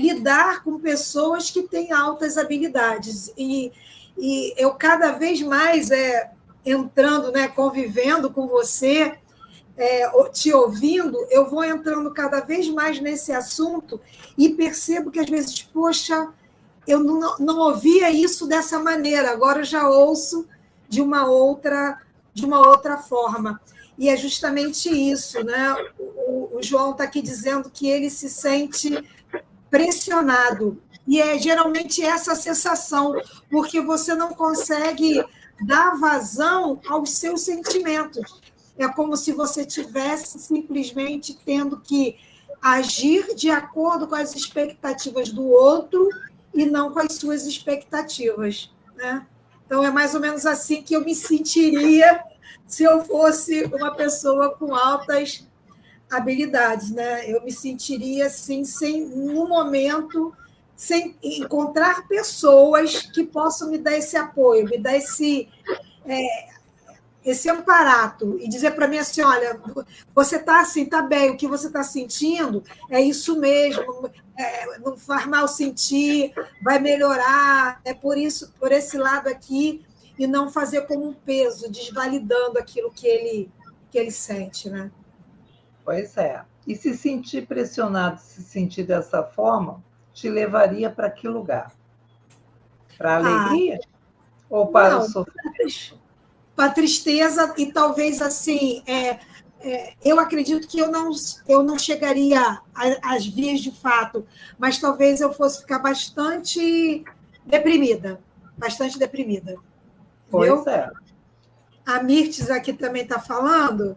lidar com pessoas que têm altas habilidades. E eu cada vez mais entrando, né, convivendo com você, te ouvindo, eu vou entrando cada vez mais nesse assunto e percebo que, às vezes, poxa, eu não ouvia isso dessa maneira, agora eu já ouço de uma outra forma. E é justamente isso, né? O João está aqui dizendo que ele se sente pressionado. E é geralmente essa sensação, porque você não consegue dar vazão aos seus sentimentos. é como se você tivesse simplesmente tendo que agir de acordo com as expectativas do outro e não com as suas expectativas, né? Então, é mais ou menos assim que eu me sentiria se eu fosse uma pessoa com altas habilidades, né? Eu me sentiria assim, no momento, sem encontrar pessoas que possam me dar esse apoio, me dar esse amparato e dizer para mim assim, olha, você está assim, está bem, o que você está sentindo é isso mesmo, não faz mal sentir, vai melhorar, é por isso, por esse lado aqui, e não fazer como um peso, desvalidando aquilo que ele sente, né? Pois é. E se sentir pressionado, se sentir dessa forma, te levaria para que lugar? Para a alegria ou para o Não, sofrimento? para tristeza e talvez assim, eu acredito que eu não chegaria às vias de fato, mas talvez eu fosse ficar bastante deprimida, Pois entendeu? é. A Mirtes aqui também está falando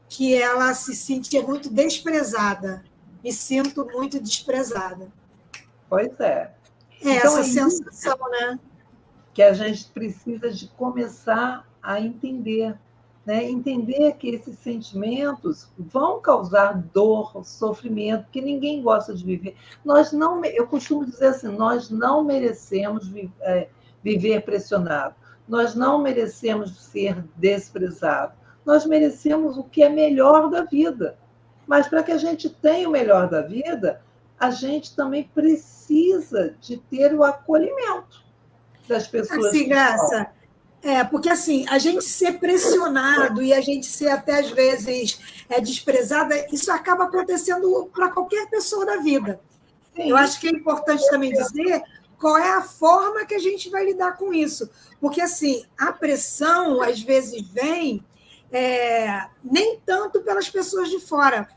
que ela se sentia muito desprezada. Me sinto muito desprezada. Pois é. É Então, essa é sensação, né? que a gente precisa de começar a entender, né? Entender que esses sentimentos vão causar dor, sofrimento, que ninguém gosta de viver. Nós não, eu costumo dizer assim, nós não merecemos viver pressionado, nós não merecemos ser desprezados, nós merecemos o que é melhor da vida. Mas para que a gente tenha o melhor da vida, a gente também precisa de ter o acolhimento das pessoas Assim, que estão. Graça, porque assim, a gente ser pressionado e a gente ser até às vezes desprezada, isso acaba acontecendo para qualquer pessoa da vida. Eu Sim, acho que é importante também dizer qual é a forma que a gente vai lidar com isso. Porque, assim, a pressão, às vezes, vem nem tanto pelas pessoas de fora.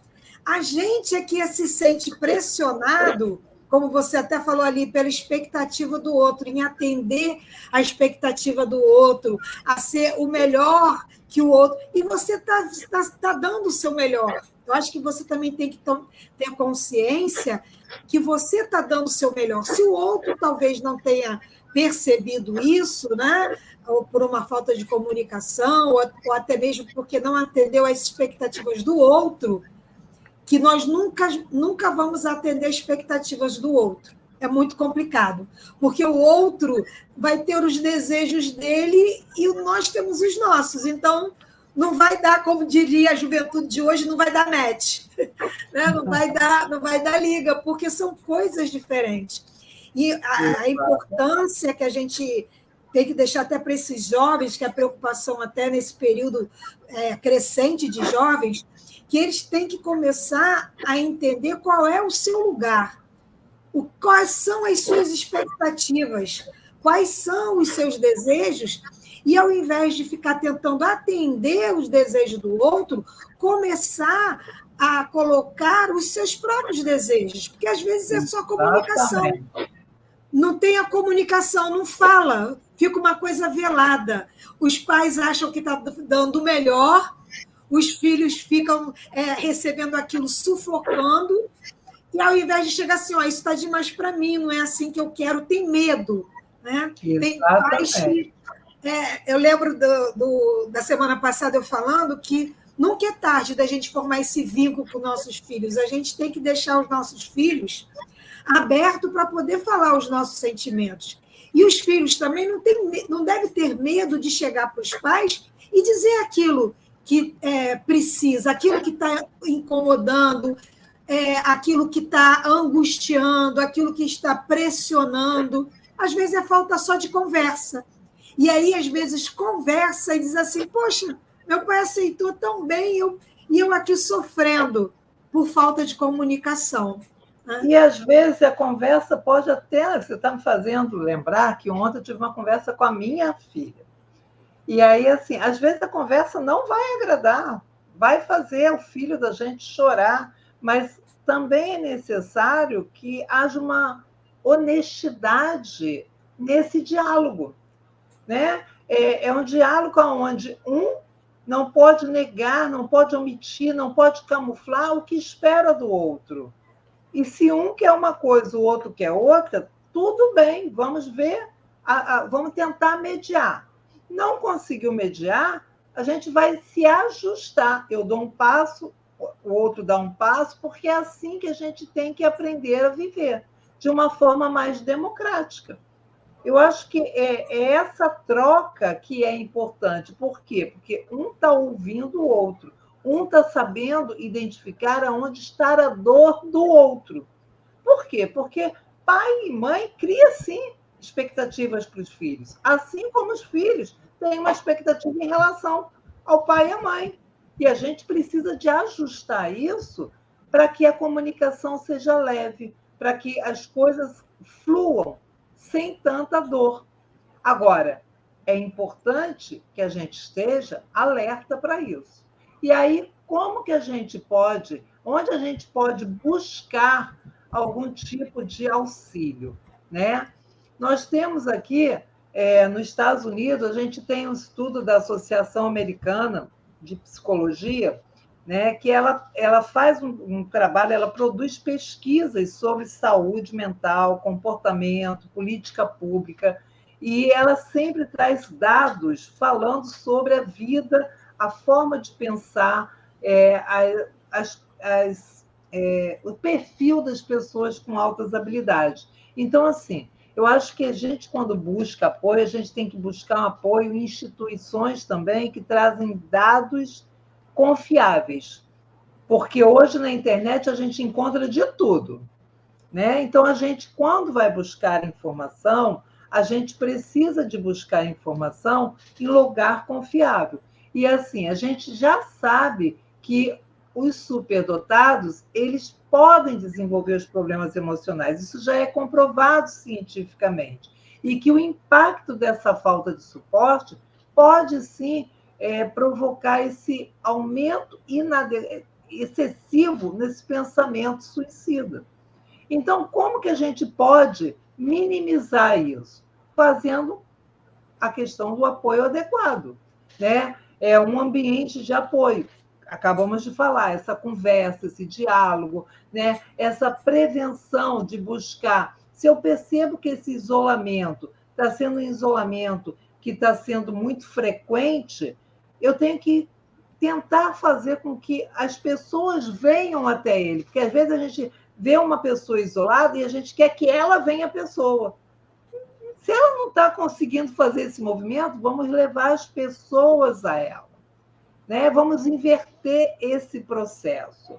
A gente é que se sente pressionado, como você até falou ali, pela expectativa do outro, em atender a expectativa do outro, a ser o melhor que o outro. E você está dando o seu melhor. Eu acho que você também tem que ter consciência que você está dando o seu melhor. Se o outro talvez não tenha percebido isso, né? Ou por uma falta de comunicação, ou até mesmo porque não atendeu às expectativas do outro, que nós nunca vamos atender as expectativas do outro. É muito complicado, porque o outro vai ter os desejos dele e nós temos os nossos. Então, não vai dar, como diria a juventude de hoje, não vai dar match, né? Não vai dar liga, porque são coisas diferentes. E a importância que a gente tem que deixar até para esses jovens, que a preocupação até nesse período crescente de jovens, que eles têm que começar a entender qual é o seu lugar, quais são as suas expectativas, quais são os seus desejos, e ao invés de ficar tentando atender os desejos do outro, começar a colocar os seus próprios desejos, porque às vezes é só comunicação. Não tem a comunicação, não fala, fica uma coisa velada. Os pais acham que está dando o melhor, os filhos ficam recebendo aquilo, sufocando, e ao invés de chegar assim, isso está demais para mim, não é assim que eu quero, tem medo. Né? Tem pais que... eu lembro da semana passada eu falando que nunca é tarde da gente formar esse vínculo com nossos filhos. A gente tem que deixar os nossos filhos abertos para poder falar os nossos sentimentos. E os filhos também não devem ter medo de chegar para os pais e dizer aquilo que precisa, aquilo que está incomodando, aquilo que está angustiando, aquilo que está pressionando. Às vezes é falta só de conversa. E aí, às vezes, conversa e diz assim, poxa, meu pai aceitou tão bem e eu aqui sofrendo por falta de comunicação. Né? E, às vezes, a conversa pode até... Você está me fazendo lembrar que ontem eu tive uma conversa com a minha filha. E aí, assim, às vezes a conversa não vai agradar, vai fazer o filho da gente chorar, mas também é necessário que haja uma honestidade nesse diálogo. Né? É um diálogo onde um não pode negar, não pode omitir, não pode camuflar o que espera do outro. E se um quer uma coisa, o outro quer outra, tudo bem, vamos ver, vamos tentar mediar. Não conseguiu mediar, a gente vai se ajustar. Eu dou um passo, o outro dá um passo, porque é assim que a gente tem que aprender a viver, de uma forma mais democrática. Eu acho que é essa troca que é importante. Por quê? Porque um está ouvindo o outro, um está sabendo identificar aonde está a dor do outro. Por quê? Porque pai e mãe criam, sim, expectativas para os filhos, assim como os filhos têm uma expectativa em relação ao pai e à mãe. E a gente precisa de ajustar isso para que a comunicação seja leve, para que as coisas fluam sem tanta dor. Agora, é importante que a gente esteja alerta para isso. E aí, como que a gente pode, onde a gente pode buscar algum tipo de auxílio, né? Nós temos aqui, nos Estados Unidos, a gente tem um estudo da Associação Americana de Psicologia, né, que ela faz um trabalho, ela produz pesquisas sobre saúde mental, comportamento, política pública, e ela sempre traz dados falando sobre a vida, a forma de pensar, o perfil das pessoas com altas habilidades. Então, assim, eu acho que a gente, quando busca apoio, a gente tem que buscar um apoio em instituições também que trazem dados confiáveis, porque hoje na internet a gente encontra de tudo, né? Então, a gente, quando vai buscar informação, a gente precisa de buscar informação em lugar confiável. E, assim, a gente já sabe que os superdotados, eles podem desenvolver os problemas emocionais. Isso já é comprovado cientificamente. E que o impacto dessa falta de suporte pode, sim, provocar esse aumento excessivo nesse pensamento suicida. Então, como que a gente pode minimizar isso? Fazendo a questão do apoio adequado, né? É um ambiente de apoio. Acabamos de falar, essa conversa, esse diálogo, né? Essa prevenção de buscar. Se eu percebo que esse isolamento está sendo um isolamento que está sendo muito frequente, eu tenho que tentar fazer com que as pessoas venham até ele, porque às vezes a gente vê uma pessoa isolada e a gente quer que ela venha à pessoa. Se ela não está conseguindo fazer esse movimento, vamos levar as pessoas a ela, né? Vamos inverter esse processo.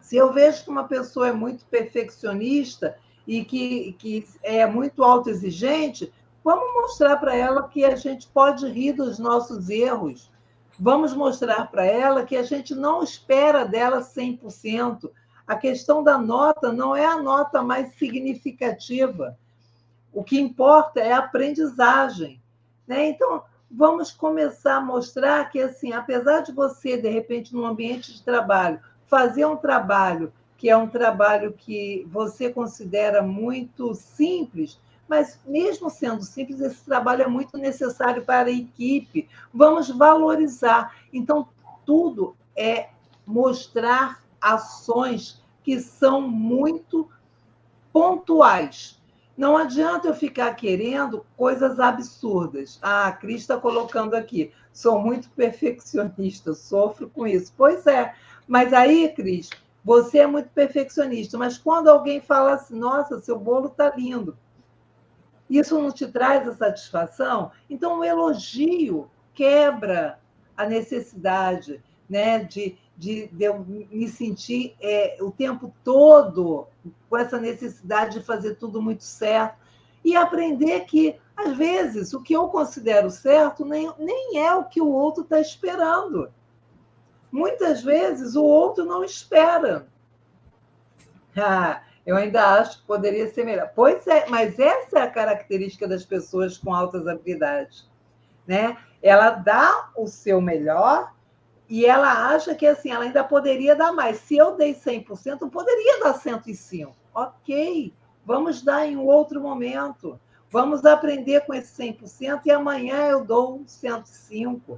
Se eu vejo que uma pessoa é muito perfeccionista e que é muito autoexigente, vamos mostrar para ela que a gente pode rir dos nossos erros. Vamos mostrar para ela que a gente não espera dela 100%. A questão da nota não é a nota mais significativa. O que importa é a aprendizagem, né? Então, vamos começar a mostrar que, assim, apesar de você, de repente, num ambiente de trabalho, fazer um trabalho que é um trabalho que você considera muito simples, mas, mesmo sendo simples, esse trabalho é muito necessário para a equipe. Vamos valorizar. Então, tudo é mostrar ações que são muito pontuais. Não adianta eu ficar querendo coisas absurdas. Ah, a Cris está colocando aqui. Sou muito perfeccionista, sofro com isso. Pois é. Mas aí, Cris, você é muito perfeccionista. Mas quando alguém fala assim, nossa, seu bolo está lindo, isso não te traz a satisfação? Então, o elogio quebra a necessidade, né, de eu me sentir o tempo todo com essa necessidade de fazer tudo muito certo. E aprender que, às vezes, o que eu considero certo nem é o que o outro está esperando. Muitas vezes, o outro não espera. Eu ainda acho que poderia ser melhor. Pois é, mas essa é a característica das pessoas com altas habilidades, né? Ela dá o seu melhor e ela acha que, assim, ela ainda poderia dar mais. Se eu dei 100%, eu poderia dar 105%. Ok, vamos dar em um outro momento. Vamos aprender com esse 100% e amanhã eu dou 105%.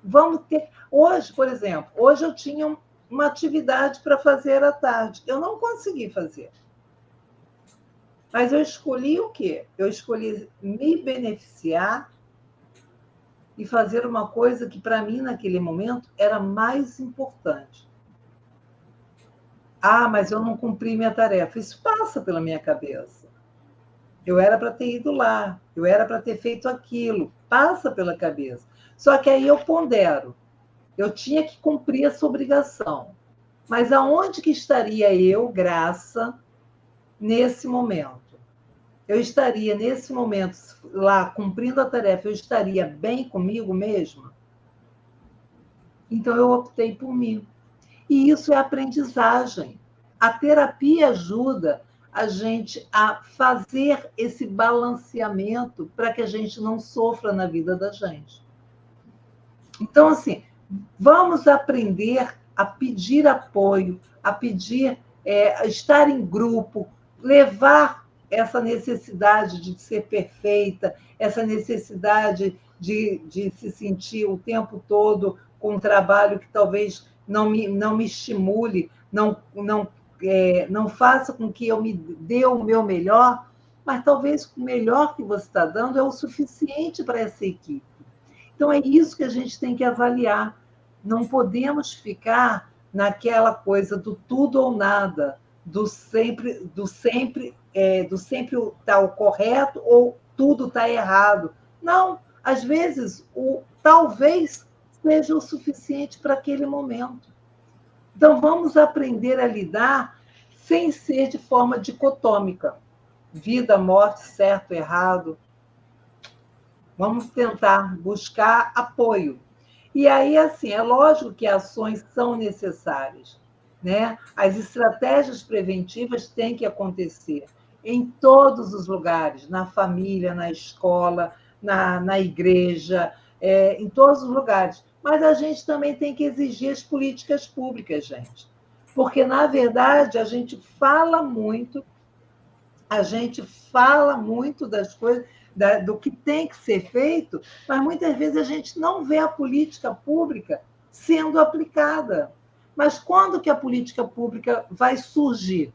Vamos ter... Hoje, por exemplo, hoje eu tinha uma atividade para fazer à tarde. Eu não consegui fazer. Mas eu escolhi o quê? Eu escolhi me beneficiar e fazer uma coisa que, para mim, naquele momento, era mais importante. Ah, mas eu não cumpri minha tarefa. Isso passa pela minha cabeça. Eu era para ter ido lá, eu era para ter feito aquilo. Passa pela cabeça. Só que aí eu pondero. Eu tinha que cumprir essa obrigação. Mas aonde que estaria eu, Graça, nesse momento? Eu estaria, nesse momento, lá, cumprindo a tarefa, eu estaria bem comigo mesma? Então, eu optei por mim. E isso é aprendizagem. A terapia ajuda a gente a fazer esse balanceamento para que a gente não sofra na vida da gente. Então, assim, vamos aprender a pedir apoio, a pedir, a estar em grupo, levar essa necessidade de ser perfeita, essa necessidade de se sentir o tempo todo com um trabalho que talvez não me estimule, não faça com que eu me dê o meu melhor, mas talvez o melhor que você está dando é o suficiente para essa equipe. Então, é isso que a gente tem que avaliar. Não podemos ficar naquela coisa do tudo ou nada, do sempre está o correto ou tudo está errado. Não, às vezes, o talvez seja o suficiente para aquele momento. Então, vamos aprender a lidar sem ser de forma dicotômica. Vida, morte, certo, errado. Vamos tentar buscar apoio. E aí, assim, é lógico que ações são necessárias, né? As estratégias preventivas têm que acontecer em todos os lugares, na família, na escola, na igreja, em todos os lugares. Mas a gente também tem que exigir as políticas públicas, gente. Porque, na verdade, a gente fala muito das coisas, do que tem que ser feito, mas muitas vezes a gente não vê a política pública sendo aplicada. Mas quando que a política pública vai surgir?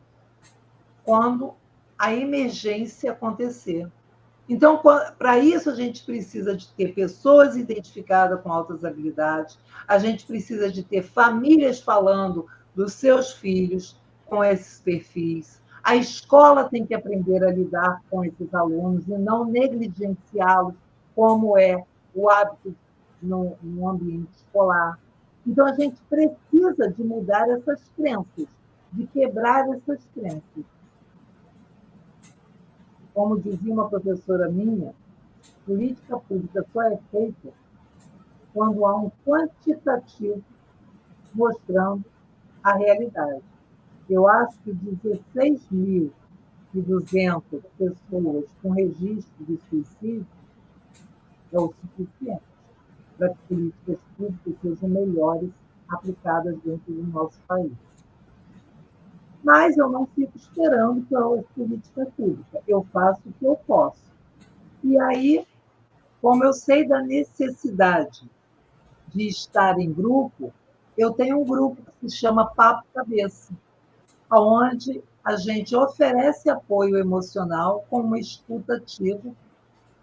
Quando a emergência acontecer. Então, para isso, a gente precisa de ter pessoas identificadas com altas habilidades, a gente precisa de ter famílias falando dos seus filhos com esses perfis. A escola tem que aprender a lidar com esses alunos e não negligenciá-los, como é o hábito no ambiente escolar. Então, a gente precisa de mudar essas crenças, de quebrar essas crenças. Como dizia uma professora minha, política pública só é feita quando há um quantitativo mostrando a realidade. Eu acho que 16.200 pessoas com registro de suicídio é o suficiente para que políticas públicas sejam melhores aplicadas dentro do nosso país. Mas eu não fico esperando pela política pública. Eu faço o que eu posso. E aí, como eu sei da necessidade de estar em grupo, eu tenho um grupo que se chama Papo Cabeça, onde a gente oferece apoio emocional com uma escuta ativa,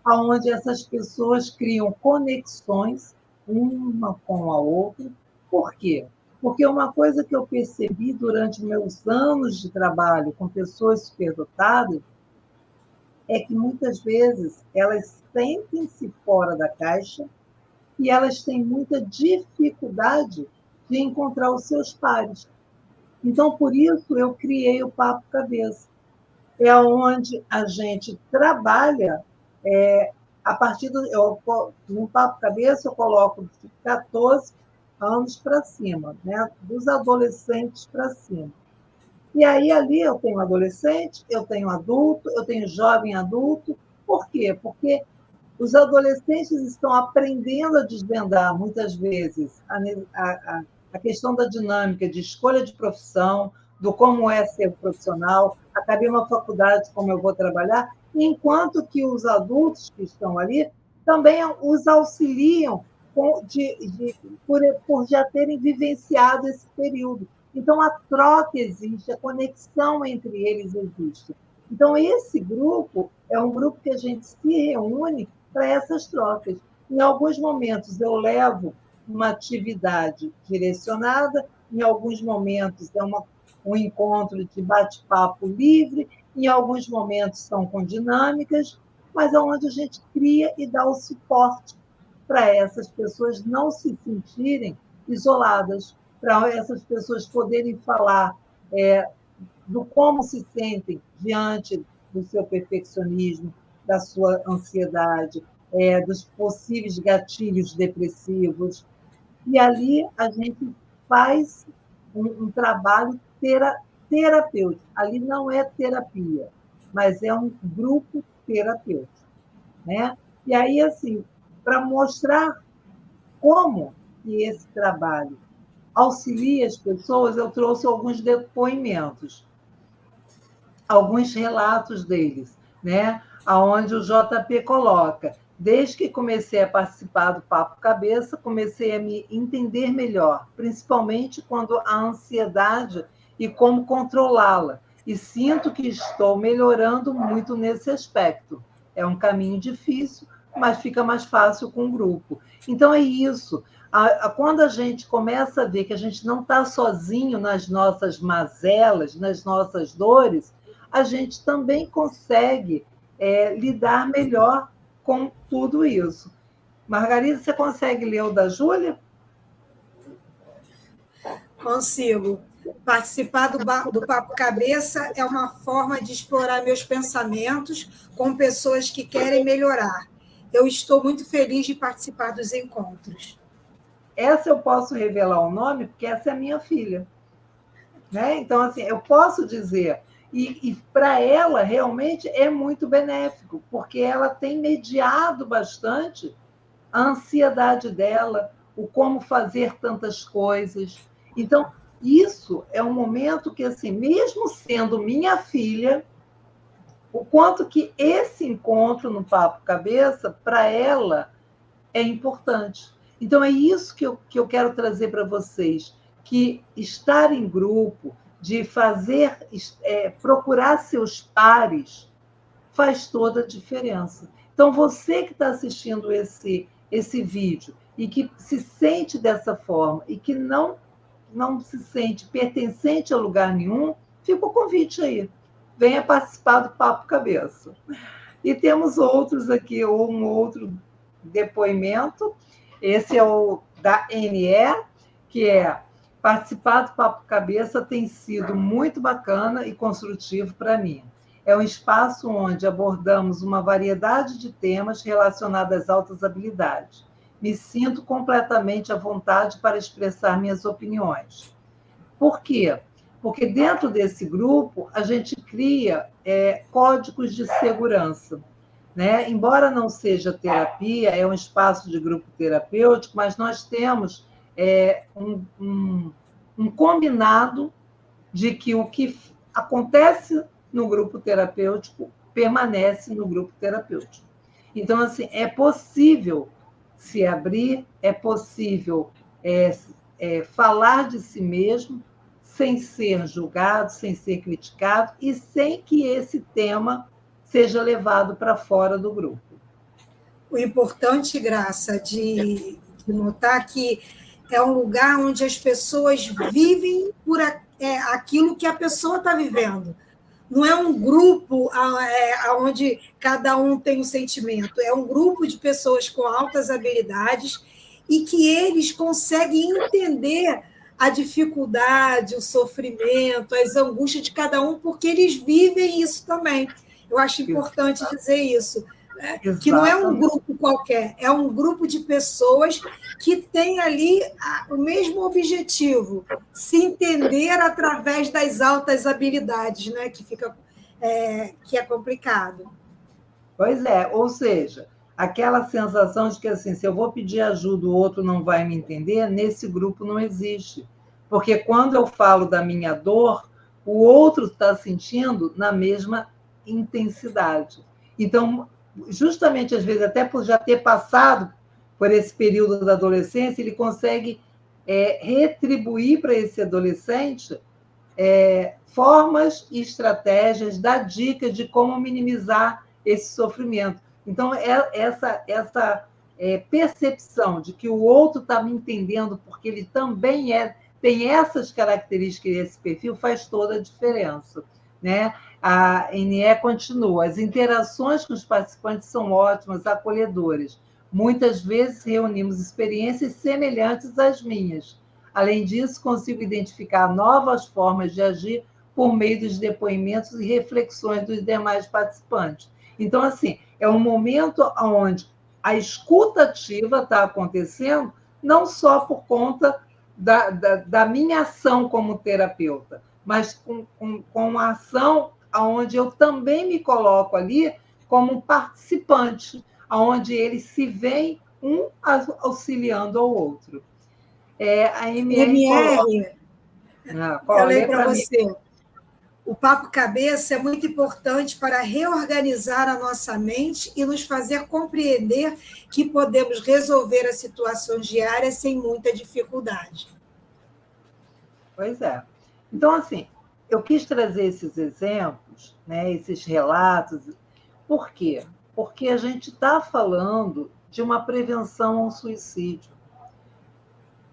onde essas pessoas criam conexões uma com a outra. Por quê? Porque uma coisa que eu percebi durante meus anos de trabalho com pessoas superdotadas é que, muitas vezes, elas sentem-se fora da caixa e elas têm muita dificuldade de encontrar os seus pares. Então, por isso, eu criei o Papo Cabeça. É onde a gente trabalha a partir no Papo Cabeça, eu coloco de 14 anos para cima, né? Dos adolescentes para cima. E aí, ali, eu tenho adolescente, eu tenho adulto, eu tenho jovem adulto. Por quê? Porque os adolescentes estão aprendendo a desvendar, muitas vezes, a questão da dinâmica de escolha de profissão, do como é ser profissional, acabei uma faculdade, como eu vou trabalhar, enquanto que os adultos que estão ali também os auxiliam por já terem vivenciado esse período. Então, a troca existe, a conexão entre eles existe. Então, esse grupo é um grupo que a gente se reúne para essas trocas. Em alguns momentos, eu levo uma atividade direcionada, em alguns momentos, é um encontro de bate-papo livre, em alguns momentos, são com dinâmicas, mas é onde a gente cria e dá o suporte para essas pessoas não se sentirem isoladas, para essas pessoas poderem falar do como se sentem diante do seu perfeccionismo, da sua ansiedade, dos possíveis gatilhos depressivos. E ali a gente faz um trabalho terapêutico. Ali não é terapia, mas é um grupo terapêutico, né? E aí, assim, para mostrar como que esse trabalho auxilia as pessoas, eu trouxe alguns depoimentos, alguns relatos deles, né? Onde o JP coloca: desde que comecei a participar do Papo Cabeça, comecei a me entender melhor, principalmente quando a ansiedade e como controlá-la. E sinto que estou melhorando muito nesse aspecto. É um caminho difícil, mas fica mais fácil com o grupo. Então, é isso. Quando a gente começa a ver que a gente não está sozinho nas nossas mazelas, nas nossas dores, a gente também consegue lidar melhor com tudo isso. Margarida, você consegue ler o da Júlia? Consigo. Participar do Papo Cabeça é uma forma de explorar meus pensamentos com pessoas que querem melhorar. Eu estou muito feliz de participar dos encontros. Essa eu posso revelar o nome, porque essa é a minha filha. Né? Então, assim, eu posso dizer, e para ela realmente é muito benéfico, porque ela tem mediado bastante a ansiedade dela, o como fazer tantas coisas. Então, isso é um momento que, assim, mesmo sendo minha filha, o quanto que esse encontro no Papo Cabeça, para ela, é importante. Então, é isso que eu quero trazer para vocês, que estar em grupo, de fazer, procurar seus pares, faz toda a diferença. Então, você que está assistindo esse vídeo e que se sente dessa forma e que não se sente pertencente a lugar nenhum, fica o convite aí. Venha participar do Papo Cabeça. E temos outros aqui, um outro depoimento. Esse é o da NE, que é: participar do Papo Cabeça tem sido muito bacana e construtivo para mim. É um espaço onde abordamos uma variedade de temas relacionados às altas habilidades. Me sinto completamente à vontade para expressar minhas opiniões. Por quê? Porque dentro desse grupo a gente cria códigos de segurança. Né? Embora não seja terapia, é um espaço de grupo terapêutico, mas nós temos um combinado de que o que acontece no grupo terapêutico permanece no grupo terapêutico. Então, assim, é possível se abrir, é possível falar de si mesmo sem ser julgado, sem ser criticado e sem que esse tema seja levado para fora do grupo. O importante, Graça, de notar que é um lugar onde as pessoas vivem por aquilo que a pessoa está vivendo. Não é um grupo onde cada um tem um sentimento. É um grupo de pessoas com altas habilidades e que eles conseguem entender a dificuldade, o sofrimento, as angústias de cada um, porque eles vivem isso também. Eu acho importante dizer isso. Que não é um grupo qualquer, é um grupo de pessoas que tem ali o mesmo objetivo, se entender através das altas habilidades, né? Que é complicado. Pois é, ou seja, aquela sensação de que, assim, se eu vou pedir ajuda, o outro não vai me entender, nesse grupo não existe. Porque quando eu falo da minha dor, o outro está sentindo na mesma intensidade. Então, justamente, às vezes, até por já ter passado por esse período da adolescência, ele consegue retribuir para esse adolescente formas e estratégias, dar dicas de como minimizar esse sofrimento. Então, essa percepção de que o outro está me entendendo porque ele também tem essas características e esse perfil faz toda a diferença, né? A NE continua: as interações com os participantes são ótimas, acolhedoras. Muitas vezes reunimos experiências semelhantes às minhas. Além disso, consigo identificar novas formas de agir por meio dos depoimentos e reflexões dos demais participantes. Então, assim, é um momento onde a escuta ativa está acontecendo, não só por conta da minha ação como terapeuta, mas com a ação onde eu também me coloco ali como um participante, onde eles se veem um auxiliando ao outro. A MR, eu leio para você. O Papo Cabeça é muito importante para reorganizar a nossa mente e nos fazer compreender que podemos resolver as situações diárias sem muita dificuldade. Pois é. Então, assim, eu quis trazer esses exemplos, né, esses relatos. Por quê? Porque a gente está falando de uma prevenção ao suicídio.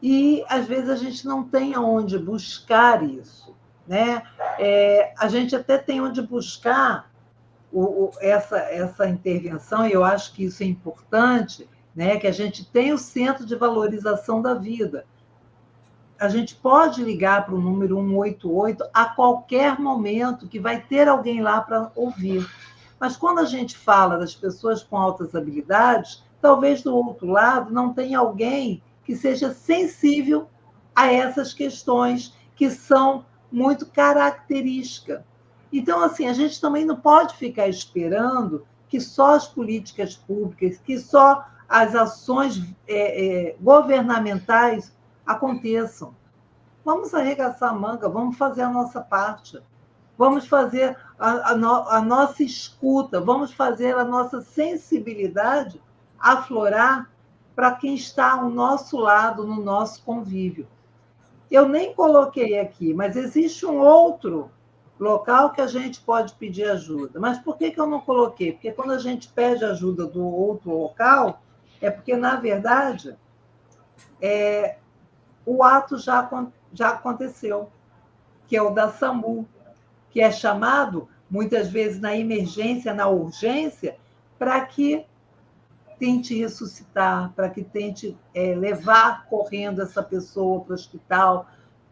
E, às vezes, a gente não tem aonde buscar isso, né? A gente até tem onde buscar essa intervenção, e eu acho que isso é importante, né? Que a gente tem o Centro de Valorização da Vida. A gente pode ligar para o número 188 a qualquer momento, que vai ter alguém lá para ouvir. Mas quando a gente fala das pessoas com altas habilidades, talvez do outro lado não tenha alguém que seja sensível a essas questões que são muito características. Então, assim, a gente também não pode ficar esperando que só as políticas públicas, que só as ações governamentais aconteçam. Vamos arregaçar a manga, vamos fazer a nossa parte, vamos fazer a nossa escuta, vamos fazer a nossa sensibilidade aflorar para quem está ao nosso lado, no nosso convívio. Eu nem coloquei aqui, mas existe um outro local que a gente pode pedir ajuda. Mas por que eu não coloquei? Porque quando a gente pede ajuda do outro local, é porque, na verdade, o ato já aconteceu, que é o da SAMU, que é chamado, muitas vezes, na emergência, na urgência, para que tente ressuscitar, para que tente levar correndo essa pessoa para o hospital,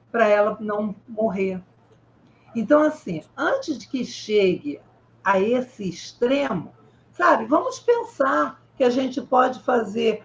para ela não morrer. Então, assim, antes de que chegue a esse extremo, sabe, vamos pensar que a gente pode fazer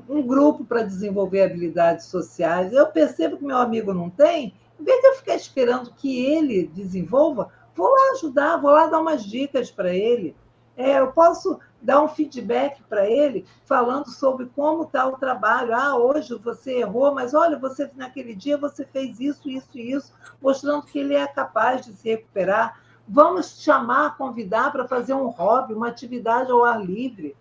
um grupo para desenvolver habilidades sociais. Eu percebo que meu amigo não tem, em vez de eu ficar esperando que ele desenvolva, vou lá ajudar, vou lá dar umas dicas para ele. Eu posso dar um feedback para ele, falando sobre como está o trabalho. Hoje você errou, mas olha, você naquele dia você fez isso, isso e isso, mostrando que ele é capaz de se recuperar. Vamos chamar, convidar para fazer um hobby, uma atividade ao ar livre,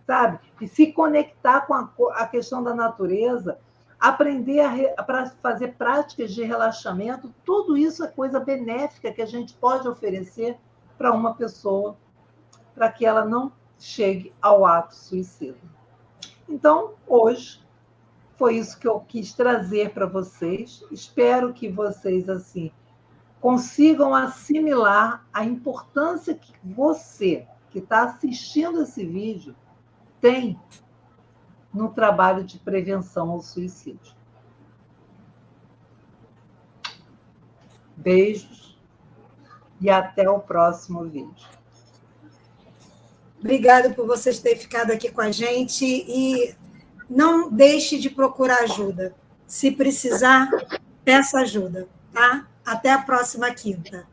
sabe? E se conectar com a questão da natureza, aprender para fazer práticas de relaxamento. Tudo isso é coisa benéfica que a gente pode oferecer para uma pessoa, para que ela não chegue ao ato suicida. Então, hoje, foi isso que eu quis trazer para vocês. Espero que vocês, assim, consigam assimilar a importância que você, que está assistindo esse vídeo, tem no trabalho de prevenção ao suicídio. Beijos e até o próximo vídeo. Obrigada por vocês terem ficado aqui com a gente e não deixe de procurar ajuda. Se precisar, peça ajuda, tá? Até a próxima quinta.